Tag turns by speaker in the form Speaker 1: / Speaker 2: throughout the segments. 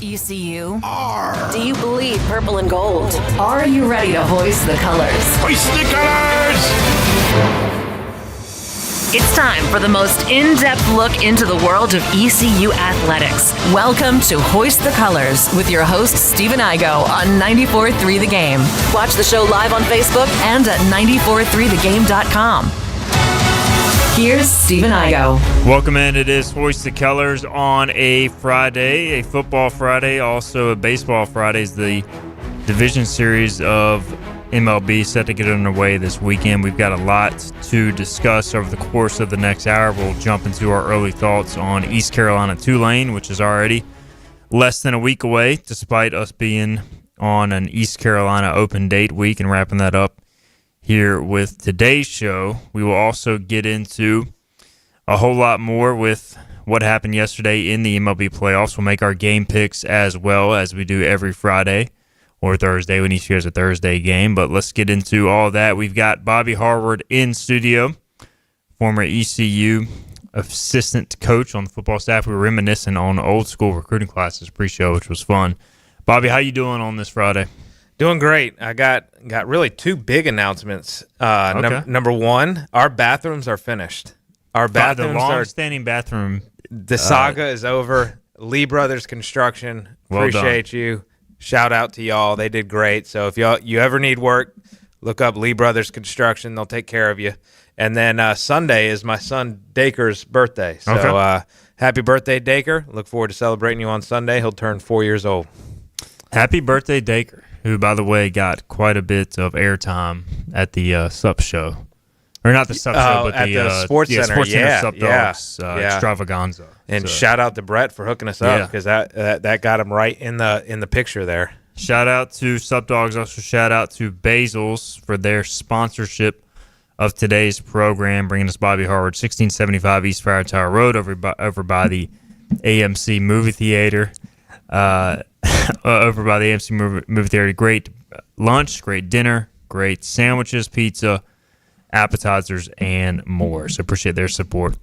Speaker 1: ECU?
Speaker 2: R.
Speaker 1: Do you bleed purple and gold? Are you ready to hoist the colors?
Speaker 2: Hoist the colors!
Speaker 1: It's time for the most in-depth look into the world of ECU athletics. Welcome to Hoist the Colors with your host, Stephen Igo on 94.3 The Game. Watch the show live on Facebook and at 943thegame.com. Here's Stephen Igo.
Speaker 3: Welcome in. It is Hoist the Colors on a Friday, a football Friday, also a baseball Friday. Is the division series of MLB set to get underway this weekend. We've got a lot to discuss over the course of the next hour. We'll jump into our early thoughts on East Carolina-Tulane, which is already less than a week away, despite us being on an East Carolina open date week and wrapping that up here with today's show. We will also get into a whole lot more with what happened yesterday in the MLB playoffs. We'll make our game picks as well as we do every Friday or Thursday when each year's a Thursday game. But let's get into all that. We've got Bobby Harward in studio, former ECU assistant coach on the football staff. We were reminiscing on old school recruiting classes pre-show, which was fun. Bobby, how you doing on this Friday?
Speaker 4: Doing great. I got really two big announcements. Number one, our bathrooms are finished. Our bathrooms
Speaker 3: the long-standing bathroom.
Speaker 4: The saga is over. Lee Brothers Construction.
Speaker 3: Well
Speaker 4: Appreciate you. Shout out to y'all. They did great. So if you ever need work, look up Lee Brothers Construction. They'll take care of you. And then Sunday is my son Daker's birthday. So happy birthday, Daker. Look forward to celebrating you on Sunday. He'll turn 4 years old.
Speaker 3: Happy birthday, Daker, who, by the way, got quite a bit of airtime at the SUP show. Or not the SUP show, but
Speaker 4: the Sports Center.
Speaker 3: Sports Center SUP Dogs extravaganza.
Speaker 4: And shout out to Brett for hooking us up, because that got him right in the picture there.
Speaker 3: Shout out to SUP Dogs. Also shout out to Basil's for their sponsorship of today's program, bringing us Bobby Harward, 1675 East Fire Tower Road over by the AMC movie theater. Over by the AMC movie theater. Great lunch, great dinner, great sandwiches, pizza, appetizers, and more. So appreciate their support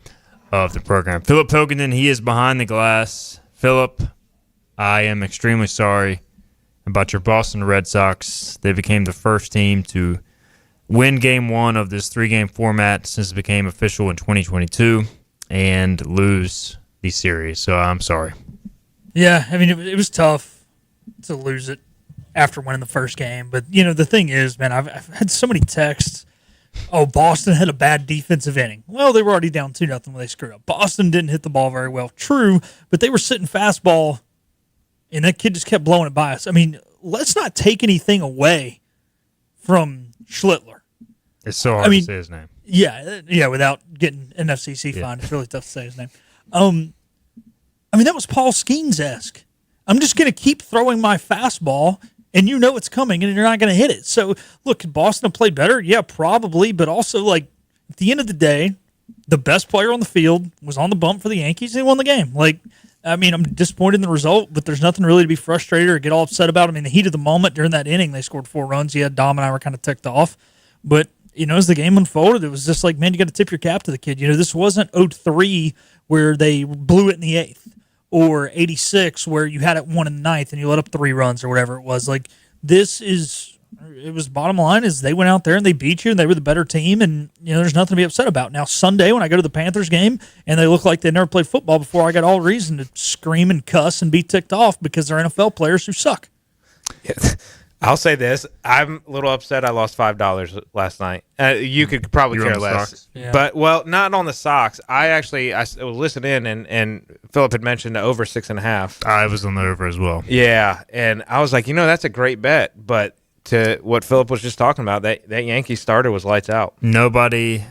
Speaker 3: of the program. Philip Pilkington, he is behind the glass. Philip, I am extremely sorry about your Boston Red Sox. They became the first team to win Game 1 of this 3-game format since it became official in 2022 and lose the series. So I'm sorry.
Speaker 5: Yeah, I mean, it was tough to lose it after winning the first game. But, the thing is, man, I've had so many texts. Oh, Boston had a bad defensive inning. Well, they were already down 2-0 when they screwed up. Boston didn't hit the ball very well. True, but they were sitting fastball, and that kid just kept blowing it by us. I mean, let's not take anything away from Schlittler.
Speaker 3: It's so hard to say his name.
Speaker 5: Yeah, without getting an FCC fine. It's really tough to say his name. That was Paul Skeens-esque. I'm just going to keep throwing my fastball, and it's coming, and you're not going to hit it. So, look, could Boston have played better? Yeah, probably. But also, at the end of the day, the best player on the field was on the bump for the Yankees, and they won the game. I'm disappointed in the result, but there's nothing really to be frustrated or get all upset about. I mean, the heat of the moment during that inning, they scored 4 runs. Yeah, Dom and I were kind of ticked off. But, as the game unfolded, it was just like, man, you got to tip your cap to the kid. This wasn't 0-3 where they blew it in the 8th. Or 86 where you had it 1 in the 9th and you let up 3 runs or whatever it was. It was bottom line is they went out there and they beat you and they were the better team and, there's nothing to be upset about. Now, Sunday when I go to the Panthers game and they look like they never played football before, I got all reason to scream and cuss and be ticked off because they're NFL players who suck.
Speaker 4: Yeah. I'll say this. I'm a little upset I lost $5 last night. You could probably care less.
Speaker 5: Yeah.
Speaker 4: But, not on the Sox. I was listening in, and Philip had mentioned the over 6.5.
Speaker 3: I was on the over as well.
Speaker 4: Yeah, and I was like, that's a great bet. But to what Philip was just talking about, that Yankee starter was lights out.
Speaker 3: Nobody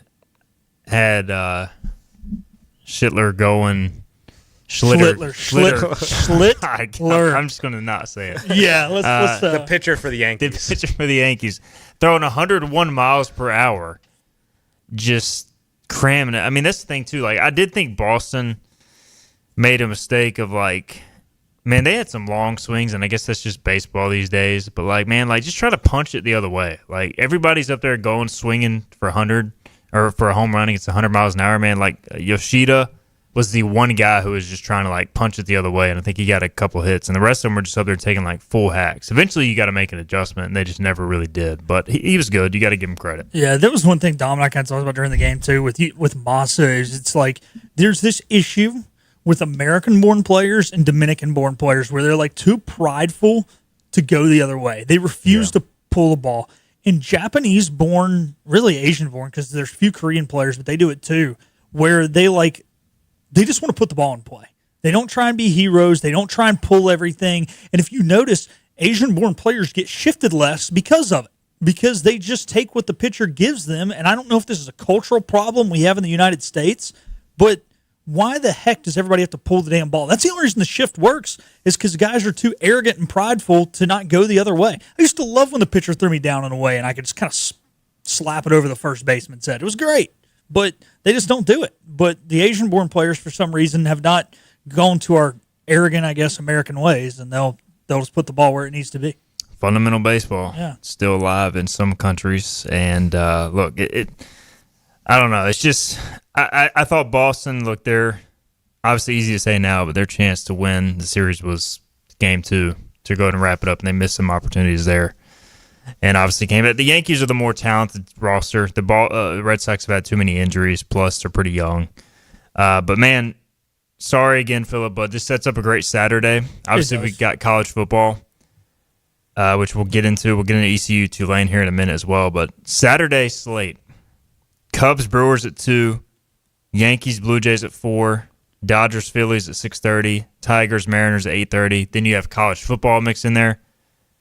Speaker 3: had Schlittler going. Schlittler. I'm just going to not say it.
Speaker 5: Yeah, let's
Speaker 4: the pitcher for the Yankees.
Speaker 3: The pitcher for the Yankees throwing 101 miles per hour, just cramming it. I mean, that's the thing too. I did think Boston made a mistake of man, they had some long swings, and I guess that's just baseball these days. But just try to punch it the other way. Everybody's up there swinging for 100 or for a home run against 100 miles an hour. Man, Yoshida was the one guy who was just trying to like punch it the other way, and I think he got a couple hits, and the rest of them were just up there taking like full hacks. Eventually, you got to make an adjustment, and they just never really did. But he was good. You got to give him credit.
Speaker 5: Yeah, that was one thing Dominic kind of talked about during the game too with Massa. Is it's like there's this issue with American-born players and Dominican-born players where they're like too prideful to go the other way. They refuse to pull the ball. And Japanese-born, really Asian-born, because there's few Korean players, but they do it too, where they just want to put the ball in play. They don't try and be heroes. They don't try and pull everything. And if you notice, Asian-born players get shifted less because of it, because they just take what the pitcher gives them. And I don't know if this is a cultural problem we have in the United States, but why the heck does everybody have to pull the damn ball? That's the only reason the shift works is because guys are too arrogant and prideful to not go the other way. I used to love when the pitcher threw me down and away and I could just kind of slap it over the first baseman's head. It was great, but they just don't do it. But the Asian-born players, for some reason, have not gone to our arrogant, I guess, American ways, and they'll just put the ball where it needs to be.
Speaker 3: Fundamental baseball,
Speaker 5: still
Speaker 3: alive in some countries, and look, I don't know. It's just I thought Boston, look, they're obviously easy to say now, but their chance to win the series was game 2 to go ahead and wrap it up, and they missed some opportunities there. And obviously came back. The Yankees are the more talented roster. The Red Sox have had too many injuries, plus they're pretty young. But, man, sorry again, Philip, but this sets up a great Saturday. Obviously, we got college football, which we'll get into. We'll get into ECU-Tulane here in a minute as well. But Saturday slate, Cubs, Brewers at 2, Yankees, Blue Jays at 4, Dodgers, Phillies at 6:30, Tigers, Mariners at 8:30. Then you have college football mixed in there.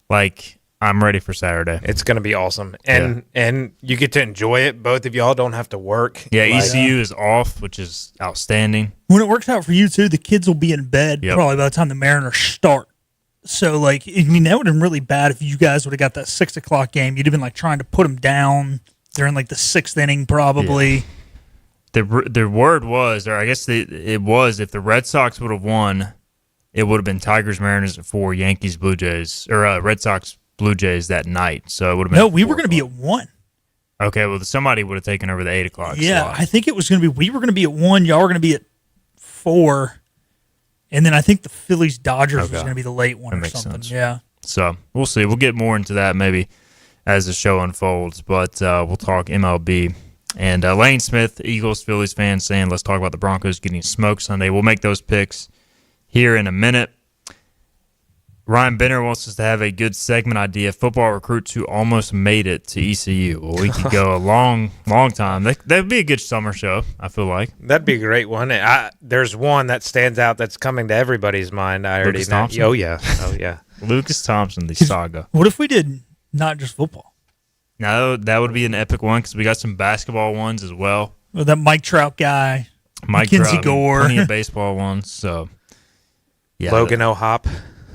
Speaker 3: Like, I'm ready for Saturday.
Speaker 4: It's going to be awesome. And you get to enjoy it. Both of y'all don't have to work.
Speaker 3: Yeah, ECU is off, which is outstanding.
Speaker 5: When it works out for you, too, the kids will be in bed probably by the time the Mariners start. So, like, I mean, that would have been really bad if you guys would have got that 6 o'clock game. You'd have been, like, trying to put them down during, like, the 6th inning probably.
Speaker 3: Yeah. The word was, or I guess it was, if the Red Sox would have won, it would have been Tigers, Mariners at 4, Yankees, Blue Jays, or Red Sox, Blue Jays that night. So it would have been.
Speaker 5: No, we were going to be at 1.
Speaker 3: Okay, well, somebody would have taken over the 8 o'clock
Speaker 5: Yeah,
Speaker 3: slot.
Speaker 5: I think it was going to be. We were going to be at 1. Y'all were going to be at 4, and then I think the Phillies Dodgers was going to be the late one or something.
Speaker 3: Sense.
Speaker 5: Yeah.
Speaker 3: So we'll see. We'll get more into that maybe as the show unfolds, but we'll talk MLB. And Lane Smith, Eagles, Phillies fan, saying, let's talk about the Broncos getting smoked Sunday. We'll make those picks here in a minute. Ryan Benner wants us to have a good segment idea. Football recruits who almost made it to ECU. Well, we could go a long, long time. That would be a good summer show, I feel like.
Speaker 4: That'd be a great one. There's one that stands out that's coming to everybody's mind. I already
Speaker 3: Lucas
Speaker 4: know.
Speaker 3: Thompson?
Speaker 4: Oh, yeah.
Speaker 3: Lucas Thompson, the saga.
Speaker 5: What if we did not just football?
Speaker 3: No, that would be an epic one because we got some basketball ones as well.
Speaker 5: Well, that Mike Trout guy,
Speaker 3: Mike
Speaker 5: Mackenzie
Speaker 3: Trout,
Speaker 5: Gore.
Speaker 3: plenty of baseball ones. So, yeah,
Speaker 4: Logan O'Hop.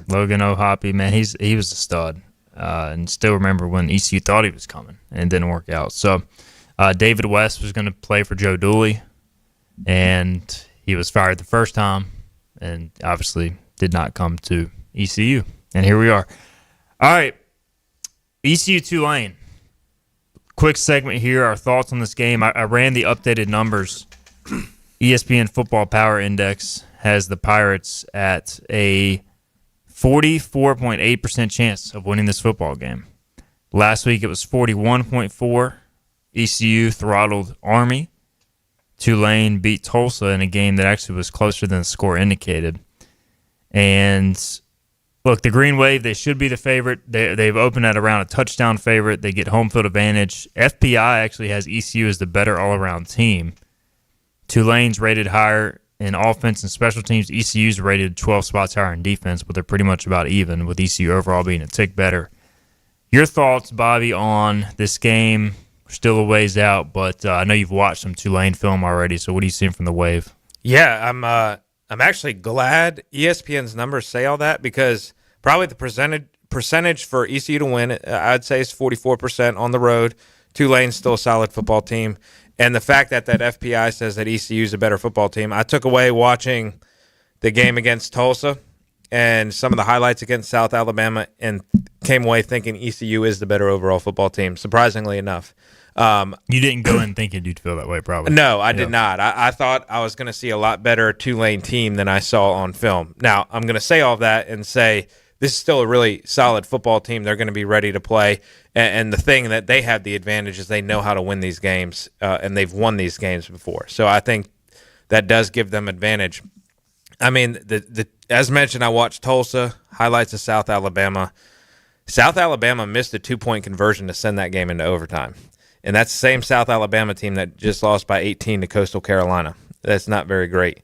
Speaker 3: Logan O'Hoppy, man, he was a stud. And still remember when ECU thought he was coming and it didn't work out. So, David West was going to play for Joe Dooley, and he was fired the first time and obviously did not come to ECU. And here we are. All right, ECU-Tulane. Quick segment here, our thoughts on this game. I ran the updated numbers. ESPN Football Power Index has the Pirates at a 44.8% chance of winning this football game. Last week it was 41.4%. ECU throttled Army. Tulane beat Tulsa in a game that actually was closer than the score indicated. And look, the Green Wave, they should be the favorite. They've opened at around a touchdown favorite. They get home field advantage. FPI actually has ECU as the better all-around team. Tulane's rated higher in offense and special teams. ECU's rated 12 spots higher in defense, but they're pretty much about even, with ECU overall being a tick better. Your thoughts, Bobby, on this game? We're still a ways out, but I know you've watched some Tulane film already, so what are you seeing from the Wave?
Speaker 4: Yeah, I'm actually glad ESPN's numbers say all that, because probably the percentage for ECU to win, I'd say, is 44% on the road. Tulane's still a solid football team. And the fact that FPI says that ECU is a better football team, I took away watching the game against Tulsa and some of the highlights against South Alabama and came away thinking ECU is the better overall football team, surprisingly enough.
Speaker 3: You didn't go in thinking you'd feel that way, probably.
Speaker 4: No, I did not. I thought I was going to see a lot better Tulane team than I saw on film. Now, I'm going to say all that and say this is still a really solid football team. They're going to be ready to play. And the thing that they have the advantage is they know how to win these games, and they've won these games before. So I think that does give them advantage. I mean, as mentioned, I watched Tulsa, highlights of South Alabama. South Alabama missed a 2-point conversion to send that game into overtime. And that's the same South Alabama team that just lost by 18 to Coastal Carolina. That's not very great.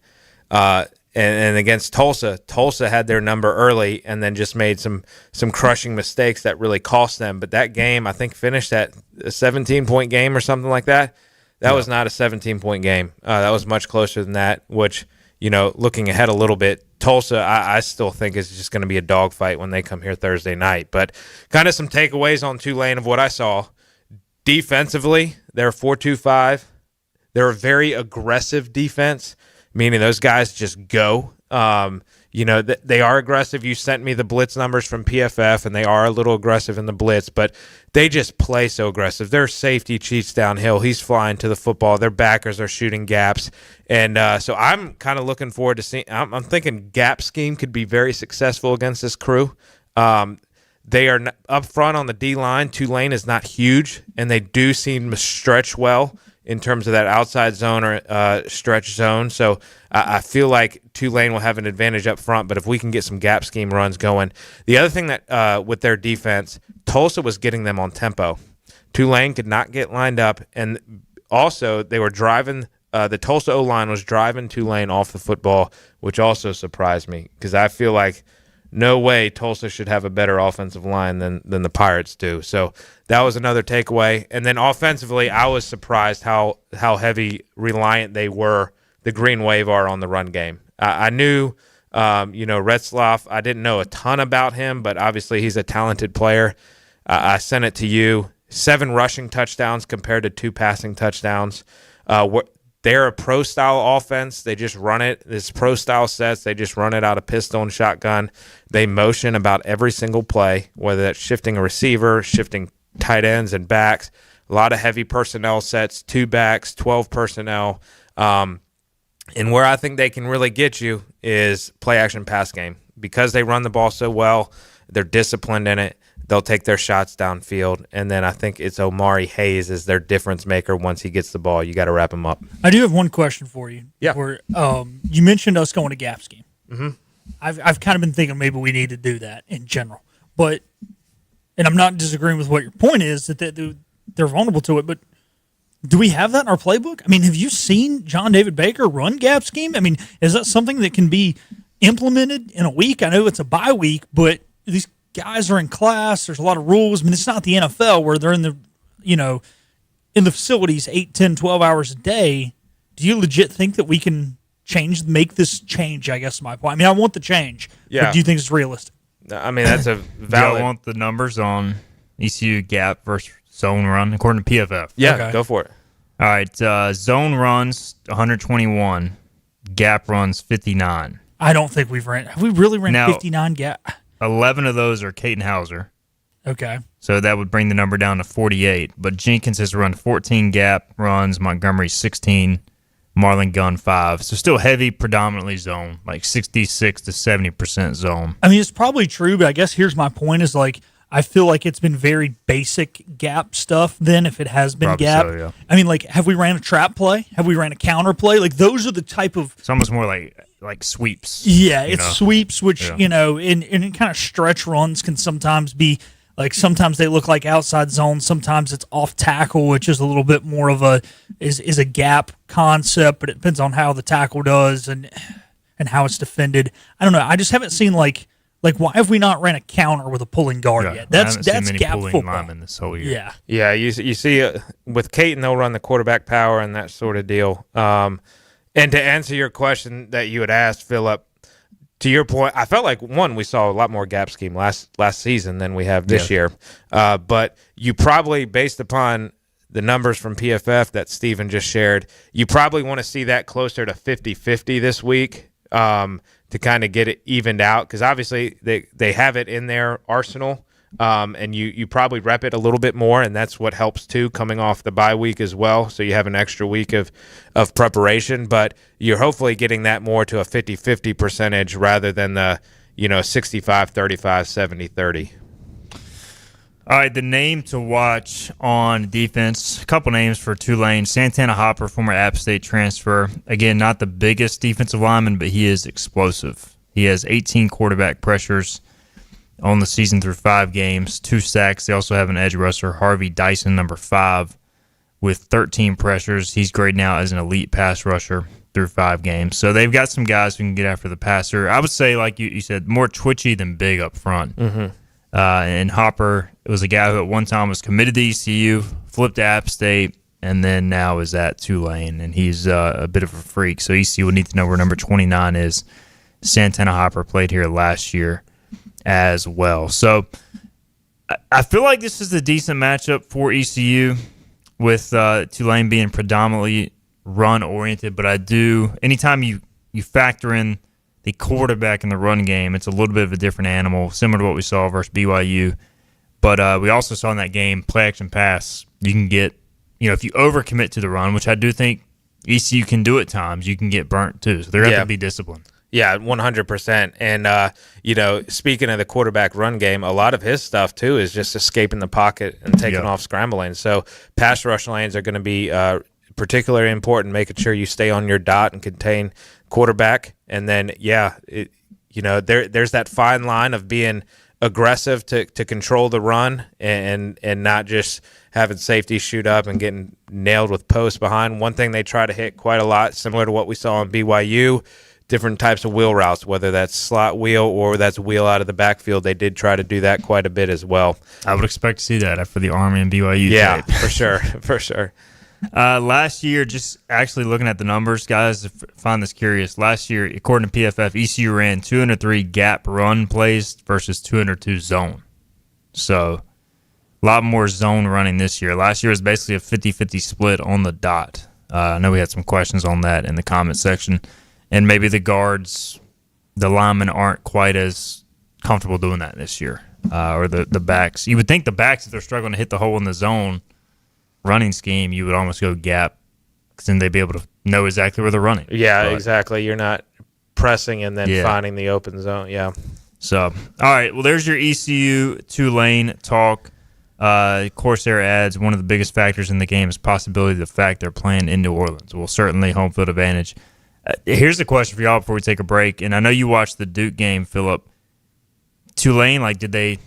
Speaker 4: And against Tulsa, Tulsa had their number early and then just made some crushing mistakes that really cost them. But that game, I think, finished at a 17-point game or something like that. That was not a 17-point game. That was much closer than that, which, looking ahead a little bit, Tulsa, I still think is just going to be a dogfight when they come here Thursday night. But kind of some takeaways on Tulane of what I saw. Defensively, they're 4-2-5. They're a very aggressive defense, meaning those guys just go. They are aggressive. You sent me the blitz numbers from PFF, and they are a little aggressive in the blitz, but they just play so aggressive. Their safety cheats downhill. He's flying to the football. Their backers are shooting gaps. And so I'm kind of looking forward to seeing – I'm thinking gap scheme could be very successful against this crew. They are up front on the D-line. Tulane is not huge, and they do seem to stretch well in terms of that outside zone or stretch zone. So I feel like Tulane will have an advantage up front, but if we can get some gap scheme runs going. The other thing that with their defense, Tulsa was getting them on tempo. Tulane could not get lined up, and also they were driving the Tulsa O-line was driving Tulane off the football, which also surprised me because I feel like no way Tulsa should have a better offensive line than the Pirates do. So that was another takeaway. And then offensively, I was surprised how heavy reliant they were, the Green Wave are on the run game. I knew, Retzlaff, I didn't know a ton about him, but obviously he's a talented player. I sent it to you. 7 rushing touchdowns compared to 2 passing touchdowns. They're a pro-style offense. They just run it. This pro-style sets, they just run it out of pistol and shotgun. They motion about every single play, whether that's shifting a receiver, shifting tight ends and backs, a lot of heavy personnel sets, 2 backs, 12 personnel. And where I think they can really get you is play-action pass game. Because they run the ball so well, they're disciplined in it. They'll take their shots downfield, and then I think it's Omari Hayes is their difference maker. Once he gets the ball, you got to wrap him up.
Speaker 5: I do have one question for you.
Speaker 4: Yeah.
Speaker 5: You mentioned us going to gap scheme.
Speaker 4: Mm-hmm.
Speaker 5: I've kind of been thinking maybe we need to do that in general, and I'm not disagreeing with what your point is that they're vulnerable to it. But do we have that in our playbook? I mean, have you seen John David Baker run gap scheme? I mean, is that something that can be implemented in a week? I know it's a bye week, but these guys are in class. There's a lot of rules. I mean, it's not the NFL where they're in the facilities 8, 10, 12 hours a day. Do you legit think that we can make this change? I guess is my point. I mean, I want the change.
Speaker 4: Yeah.
Speaker 5: But do you think it's realistic?
Speaker 4: I mean, that's a valid.
Speaker 3: Do I want the numbers on ECU gap versus zone run according to PFF?
Speaker 4: Yeah,
Speaker 5: Okay.
Speaker 4: Go for it.
Speaker 3: All right. Zone runs 121. Gap runs 59.
Speaker 5: I don't think we've ran. Have we really ran
Speaker 3: Now-
Speaker 5: 59 gap?
Speaker 3: 11 of those are Caton Hauser.
Speaker 5: Okay.
Speaker 3: So that would bring the number down to 48. But Jenkins has run 14 gap runs, Montgomery 16, Marlon Gunn 5. So still heavy, predominantly zone, like 66 to 70% zone.
Speaker 5: I mean, it's probably true, but I guess here's my point is like, I feel like it's been very basic gap stuff then if it has been
Speaker 3: Probably
Speaker 5: gap.
Speaker 3: so, yeah.
Speaker 5: I mean, like, have we ran a trap play? Have we ran a counter play? Like, those are the type of
Speaker 3: It's almost more like sweeps.
Speaker 5: Yeah,
Speaker 3: you
Speaker 5: it's
Speaker 3: know?
Speaker 5: sweeps, which,
Speaker 3: Yeah.
Speaker 5: and kind of stretch runs can sometimes be, like, sometimes they look like outside zone, sometimes it's off tackle, which is a little bit more of is a gap concept, but it depends on how the tackle does and how it's defended. I don't know. I just haven't seen, like why have we not ran a counter with a pulling guard
Speaker 3: Yeah,
Speaker 5: yet?
Speaker 3: I
Speaker 5: That's
Speaker 3: haven't seen many
Speaker 5: gap
Speaker 3: pulling
Speaker 5: football.
Speaker 3: linemen this whole year.
Speaker 5: Yeah.
Speaker 4: Yeah, you see with Caton, they'll run the quarterback power and that sort of deal. And to answer your question that you had asked, Philip, to your point, I felt like, we saw a lot more gap scheme last season than we have this year. But you probably, based upon the numbers from PFF that Steven just shared, you probably want to see that closer to 50-50 this week to kind of get it evened out because obviously they have it in their arsenal. and you probably rep it a little bit more, and that's what helps too, coming off the bye week as well. So you have an extra week of preparation, but you're hopefully getting that more to a 50-50 percentage rather than the 65-35, 70-30.
Speaker 3: All right, the name to watch on defense, a couple names for Tulane. Santana Hopper, former App State transfer. Again, not the biggest defensive lineman, but he is explosive. He has 18 quarterback pressures on the season through 5 games, 2 sacks. They also have an edge rusher, Harvey Dyson, number 5, with 13 pressures. He's graded out as an elite pass rusher through 5 games. So they've got some guys who can get after the passer. I would say, like you said, more twitchy than big up front.
Speaker 4: Mm-hmm.
Speaker 3: And Hopper was a guy who at one time was committed to ECU, flipped to App State, and then now is at Tulane. And he's a bit of a freak. So ECU would need to know where number 29 is. Santana Hopper played here last year as well. So I feel like this is a decent matchup for ECU with Tulane being predominantly run-oriented. But I do, anytime you factor in the quarterback in the run game, it's a little bit of a different animal, similar to what we saw versus BYU. But we also saw in that game, play action pass, you can get, if you overcommit to the run, which I do think ECU can do at times, you can get burnt too. So they're going to have to be disciplined.
Speaker 4: Yeah, 100%. And, speaking of the quarterback run game, a lot of his stuff, too, is just escaping the pocket and taking off scrambling. So pass rush lanes are going to be particularly important, making sure you stay on your dot and contain quarterback. And then, there's that fine line of being aggressive to control the run and not just having safety shoot up and getting nailed with posts behind. One thing they try to hit quite a lot, similar to what we saw in BYU, different types of wheel routes, whether that's slot wheel or that's wheel out of the backfield. They did try to do that quite a bit as well.
Speaker 3: I would expect to see that after the Army and BYU tape.
Speaker 4: For sure, for sure.
Speaker 3: Last year, just actually looking at the numbers, guys, I find this curious. Last year, according to PFF, ECU ran 203 gap run plays versus 202 zone. So a lot more zone running this year. Last year was basically a 50-50 split on the dot. I know we had some questions on that in the comment section. And maybe the guards, the linemen aren't quite as comfortable doing that this year. Or the backs. You would think the backs, if they're struggling to hit the hole in the zone running scheme, you would almost go gap, because then they'd be able to know exactly where they're running.
Speaker 4: Yeah, exactly. You're not pressing and then finding the open zone. Yeah.
Speaker 3: So, all right. Well, there's your ECU-Tulane talk. Corsair adds one of the biggest factors in the game is possibility of the fact they're playing in New Orleans. Well, certainly home field advantage. Here's a question for y'all before we take a break. And I know you watched the Duke game, Phillip. Tulane, did they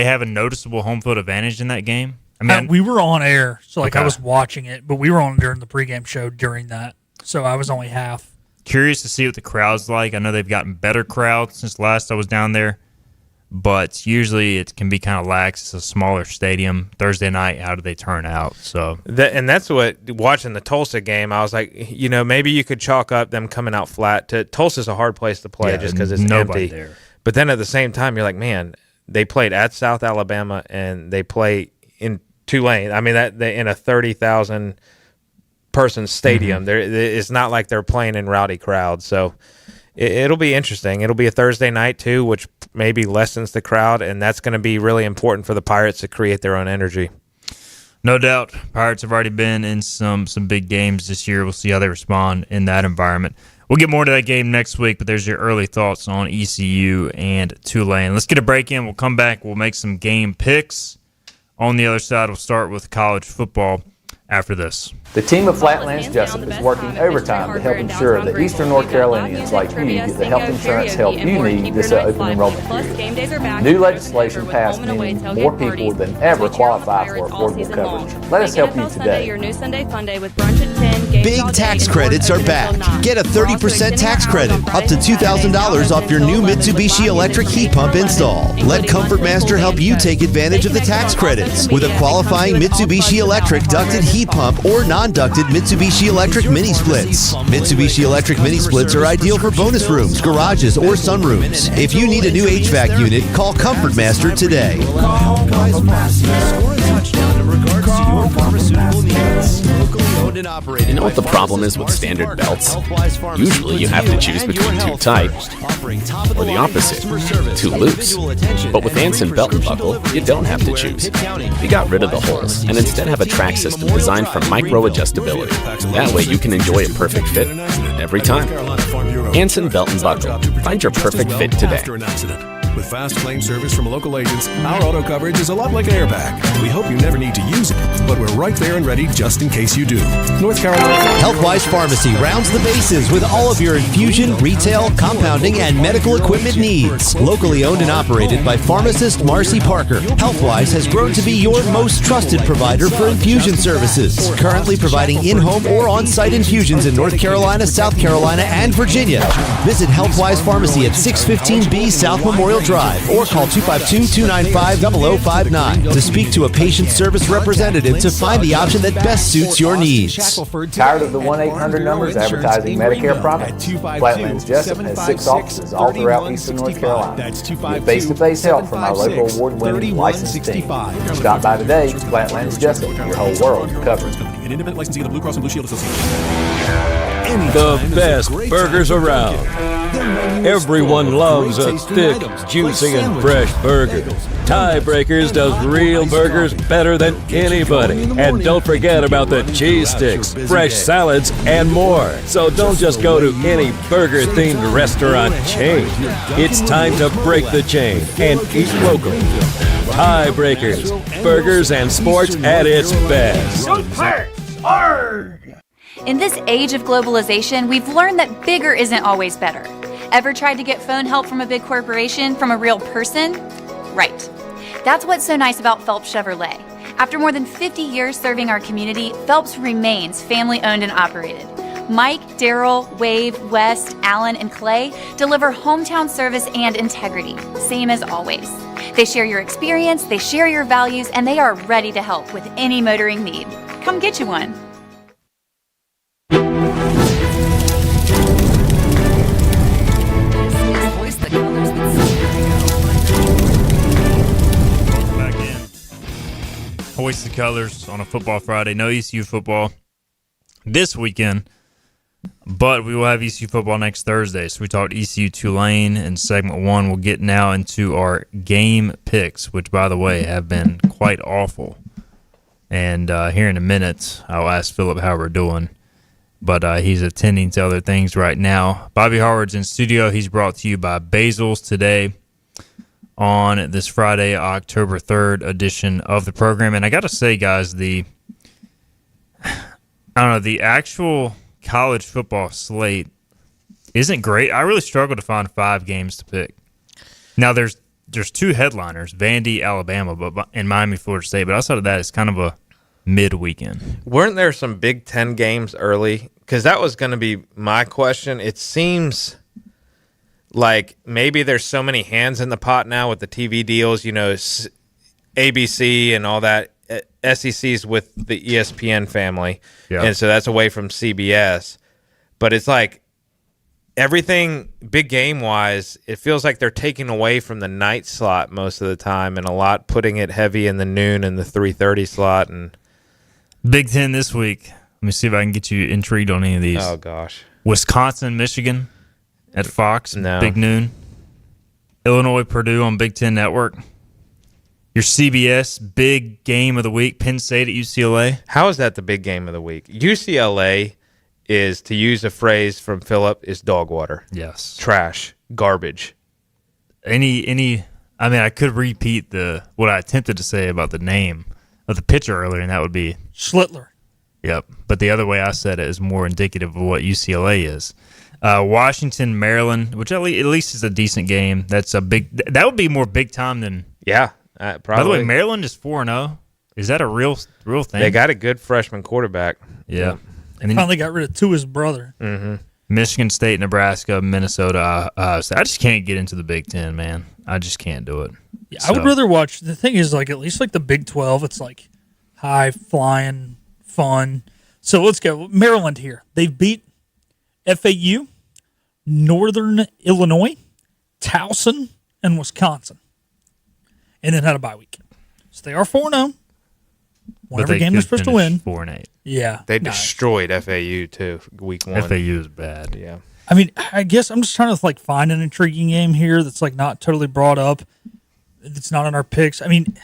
Speaker 3: have a noticeable home field advantage in that game? I mean,
Speaker 5: we were on air, so I was watching it, but we were on during the pregame show during that, so I was only half.
Speaker 3: Curious to see what the crowd's like. I know they've gotten better crowds since last I was down there, but usually it can be kind of lax. It's a smaller stadium. Thursday night, how do they turn out? So
Speaker 4: that's what, watching the Tulsa game, I was like, maybe you could chalk up them coming out flat. Tulsa's a hard place to play just because it's empty. There. But then at the same time, you're like, man, they played at South Alabama and they play in Tulane. I mean, that in a 30,000 person stadium. Mm-hmm. It's not like they're playing in rowdy crowds. So it'll be interesting. It'll be a Thursday night too, which maybe lessens the crowd, and that's going to be really important for the Pirates to create their own energy.
Speaker 3: No doubt. Pirates have already been in some big games this year. We'll see how they respond in that environment. We'll get more to that game next week, but there's your early thoughts on ECU and Tulane. Let's get a break in. We'll come back. We'll make some game picks. On the other side, we'll start with college football after this.
Speaker 2: The team of Flatlands Jessup is working overtime to help ensure that Eastern North Carolinians like you get the health insurance help you need this open enrollment period. New legislation passed meaning more people than ever qualify for affordable coverage. Let us help you today.
Speaker 6: Big tax credits are back. Get a 30% tax credit, up to $2,000 off your new Mitsubishi electric heat pump install. Let ComfortMaster help you take advantage of the tax credits with a qualifying Mitsubishi electric ducted heat pump or non-ducted Mitsubishi electric mini splits. Mitsubishi electric mini splits are ideal for bonus rooms, garages, or sunrooms. If you need a new HVAC unit, call ComfortMaster today.
Speaker 7: Score a touchdown in regards to your pharmaceutical needs. Locally owned
Speaker 6: owned and operated.
Speaker 7: You know
Speaker 6: by
Speaker 7: what the problem is with
Speaker 6: pharmacist
Speaker 7: standard
Speaker 6: Marcy
Speaker 7: belts?
Speaker 6: Parker. Healthwise Pharmacy
Speaker 7: Usually you
Speaker 6: puts
Speaker 7: have to
Speaker 6: you
Speaker 7: choose
Speaker 6: and
Speaker 7: between
Speaker 6: your
Speaker 7: too
Speaker 6: health
Speaker 7: tight
Speaker 6: first, offering top-of-the-line
Speaker 7: or the opposite,
Speaker 6: customer service,
Speaker 7: too loose.
Speaker 6: individual attention,
Speaker 7: But with
Speaker 6: and
Speaker 7: Anson
Speaker 6: free
Speaker 7: Belt and
Speaker 6: prescription
Speaker 7: Buckle, you
Speaker 6: delivery
Speaker 7: don't have to
Speaker 6: anywhere in
Speaker 7: choose.
Speaker 6: Pitt County.
Speaker 7: We got rid of the holes and instead have a track system designed for micro-adjustability. That way you can enjoy a perfect fit every time. Anson Belt and Buckle. Find your perfect fit today.
Speaker 8: After an accident. With fast claim service from local agents, our auto coverage is a lot like an airbag. We hope you never need to use it, but we're right there and ready just in case you do. North Carolina.
Speaker 6: Healthwise Pharmacy rounds the bases with all of your infusion, retail, compounding, and medical equipment needs. Locally owned and operated by pharmacist Marcy Parker, Healthwise has grown to be your most trusted provider for infusion services. Currently providing in-home or on-site infusions in North Carolina, South Carolina, and Virginia. Visit Healthwise Pharmacy at 615B South Memorial Drive or call 252-295-0059 to speak to a patient service representative to find the option that best suits your needs.
Speaker 2: Tired of the 1-800 numbers advertising Medicare products? Flatlands Jessup has 6 offices all throughout eastern North Carolina. Get face-to-face help from our local award-winning licensed team. Stop by today. Flatlands Jessup, your whole world covered.
Speaker 8: An independent licensee of the Blue Cross and Blue Shield Association.
Speaker 9: The best burgers around. Everyone loves a thick, juicy, and fresh burger. Tiebreakers does real burgers better than anybody. And don't forget about the cheese sticks, fresh salads, and more. So don't just go to any burger-themed restaurant chain. It's time to break the chain and eat local. Tiebreakers, burgers and sports at its best.
Speaker 10: In this age of globalization, we've learned that bigger isn't always better. Ever tried to get phone help from a big corporation from a real person? Right. That's what's so nice about Phelps Chevrolet. After more than 50 years serving our community, Phelps remains family-owned and operated. Mike, Daryl, Wave, West, Alan, and Clay deliver hometown service and integrity, same as always. They share your experience, they share your values, and they are ready to help with any motoring need. Come get you one.
Speaker 1: Voice the colors that
Speaker 3: Back in. Hoist the colors on a football Friday. No ECU football this weekend, but we will have ECU football next Thursday. So we talked ECU-Tulane in segment 1. We'll get now into our game picks, which, by the way, have been quite awful. And here in a minute, I'll ask Philip how we're doing. But he's attending to other things right now. Bobby Howard's in studio. He's brought to you by Basil's today on this Friday, October 3rd edition of the program. And I got to say, guys, the actual college football slate isn't great. I really struggle to find 5 games to pick. Now, there's 2 headliners, Vandy, Alabama, and Miami, Florida State. But outside of that, it's kind of a mid-weekend.
Speaker 4: Weren't there some Big Ten games early? Because that was going to be my question. It seems like maybe there's so many hands in the pot now with the TV deals, you know, ABC and all that. SEC's with the ESPN family, and so that's away from CBS. But it's like everything big game-wise, it feels like they're taking away from the night slot most of the time and a lot putting it heavy in the noon and the 3:30 slot. And
Speaker 3: Big Ten this week. Let me see if I can get you intrigued on any of these.
Speaker 4: Oh, gosh.
Speaker 3: Wisconsin, Michigan at Fox,
Speaker 4: No.
Speaker 3: big noon. Illinois, Purdue on Big Ten Network. Your CBS big game of the week, Penn State at UCLA.
Speaker 4: How is that the big game of the week? UCLA is, to use a phrase from Philip, is dog water.
Speaker 3: Yes.
Speaker 4: Trash. Garbage.
Speaker 3: I mean, I could repeat what I attempted to say about the name of the pitcher earlier, and that would be
Speaker 5: Schlittler.
Speaker 3: Yep. But the other way I said it is more indicative of what UCLA is. Washington, Maryland, which at least is a decent game. That would be more big time than.
Speaker 4: Yeah, probably.
Speaker 3: By the way, Maryland is 4-0. Is that a real thing?
Speaker 4: They got a good freshman quarterback.
Speaker 3: Yeah. And then
Speaker 5: Finally got rid of Tua's brother.
Speaker 4: Mm-hmm.
Speaker 3: Michigan State, Nebraska, Minnesota. I just can't get into the Big Ten, man. I just can't do it.
Speaker 5: Yeah, I would rather watch. The thing is, like, at least like the Big 12, it's like high flying, fun. So let's go. Maryland here. They've beat FAU, Northern Illinois, Towson, and Wisconsin. And then had a bye week. So they are 4-0. Whatever game they're supposed to win.
Speaker 3: 4-8.
Speaker 5: Yeah.
Speaker 4: They destroyed FAU, too, week 1.
Speaker 3: FAU is bad.
Speaker 4: Yeah.
Speaker 5: I mean, I guess I'm just trying to like find an intriguing game here that's like not totally brought up. It's not in our picks. I mean,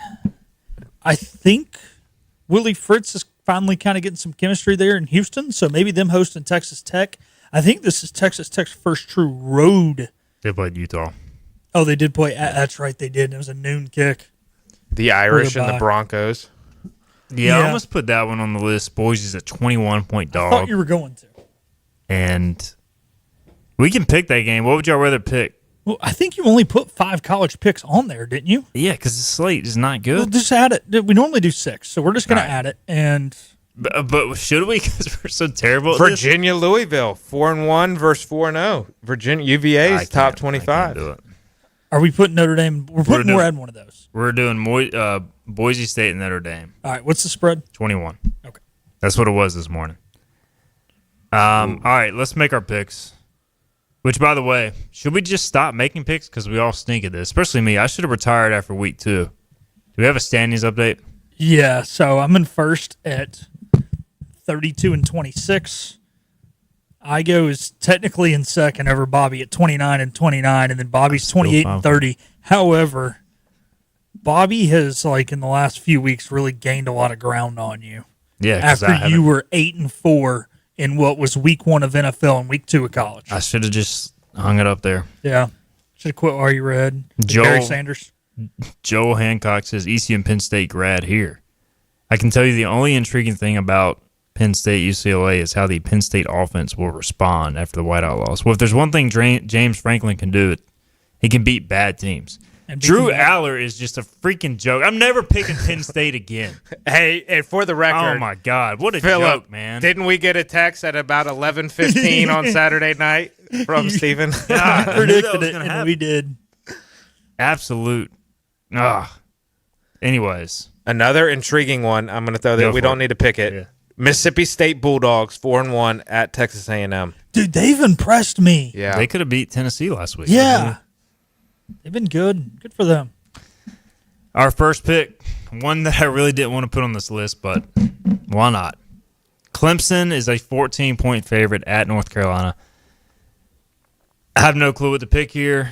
Speaker 5: I think Willie Fritz is finally kind of getting some chemistry there in Houston, so maybe them hosting Texas Tech. I think this is Texas Tech's first true road.
Speaker 3: They played Utah.
Speaker 5: Oh, they did play. That's right, they did. It was a noon kick.
Speaker 4: The Irish and the Broncos.
Speaker 3: Yeah, I almost put that one on the list. Boise's a 21-point dog.
Speaker 5: I thought you were going to.
Speaker 3: And we can pick that game. What would y'all rather pick?
Speaker 5: Well, I think you only put 5 college picks on there, didn't you?
Speaker 3: Yeah, because the slate is not good.
Speaker 5: Well, just add it. We normally do 6, so we're just going to add it. And
Speaker 3: but should we? Because we're so terrible.
Speaker 4: Virginia, Louisville, 4-1 versus 4-0. Virginia, UVA's top 25.
Speaker 5: Are we putting Notre Dame? We're adding one of those.
Speaker 3: We're doing Boise State and Notre Dame.
Speaker 5: All right, what's the spread?
Speaker 3: 21.
Speaker 5: Okay,
Speaker 3: that's what it was this morning. All right, let's make our picks. Which, by the way, should we just stop making picks because we all stink at this? Especially me. I should have retired after week 2. Do we have a standings update?
Speaker 5: Yeah. So I'm in first at 32-26. Igo is technically in second over Bobby at 29-29, and then Bobby's 28-30. However, Bobby has, like, in the last few weeks, really gained a lot of ground on you.
Speaker 3: Yeah,
Speaker 5: after you were 8-4 in what was week 1 of NFL and week 2 of college.
Speaker 3: I should have just hung it up there.
Speaker 5: Yeah, should have quit while you were ahead. Barry Sanders.
Speaker 3: Joel Hancock says ECU and Penn State grad here. I can tell you the only intriguing thing about Penn State UCLA is how the Penn State offense will respond after the Whiteout loss. Well, if there's one thing James Franklin can do, he can beat bad teams. Drew Aller is just a freaking joke. I'm never picking Penn State again.
Speaker 4: Hey, and for the record,
Speaker 3: oh my God, what a joke, man!
Speaker 4: Didn't we get a text at about 11:15 on Saturday night from Steven?
Speaker 5: God, predicted it, and we did.
Speaker 3: Absolute. Anyways,
Speaker 4: another intriguing one. I'm going to throw that. We don't need to pick it. Yeah. Mississippi State Bulldogs 4-1 at Texas A&M.
Speaker 5: Dude, they've impressed me.
Speaker 4: Yeah,
Speaker 3: they could have beat Tennessee last week.
Speaker 5: Yeah. They've been good. Good for them.
Speaker 3: Our first pick, one that I really didn't want to put on this list, but why not? Clemson is a 14-point favorite at North Carolina. I have no clue what to pick here.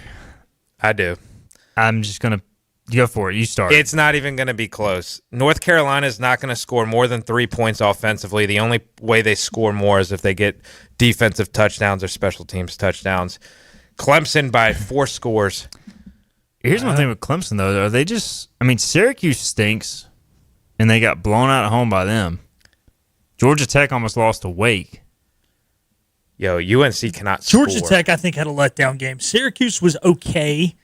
Speaker 4: I do.
Speaker 3: I'm just going to go for it. You start.
Speaker 4: It's not even going to be close. North Carolina is not going to score more than 3 points offensively. The only way they score more is if they get defensive touchdowns or special teams touchdowns. Clemson by 4 scores.
Speaker 3: Here's one thing with Clemson, though. Are they just – I mean, Syracuse stinks, and they got blown out at home by them. Georgia Tech almost lost to Wake.
Speaker 4: Yo, UNC cannot score.
Speaker 5: Georgia Tech, I think, had a letdown game. Syracuse was okay,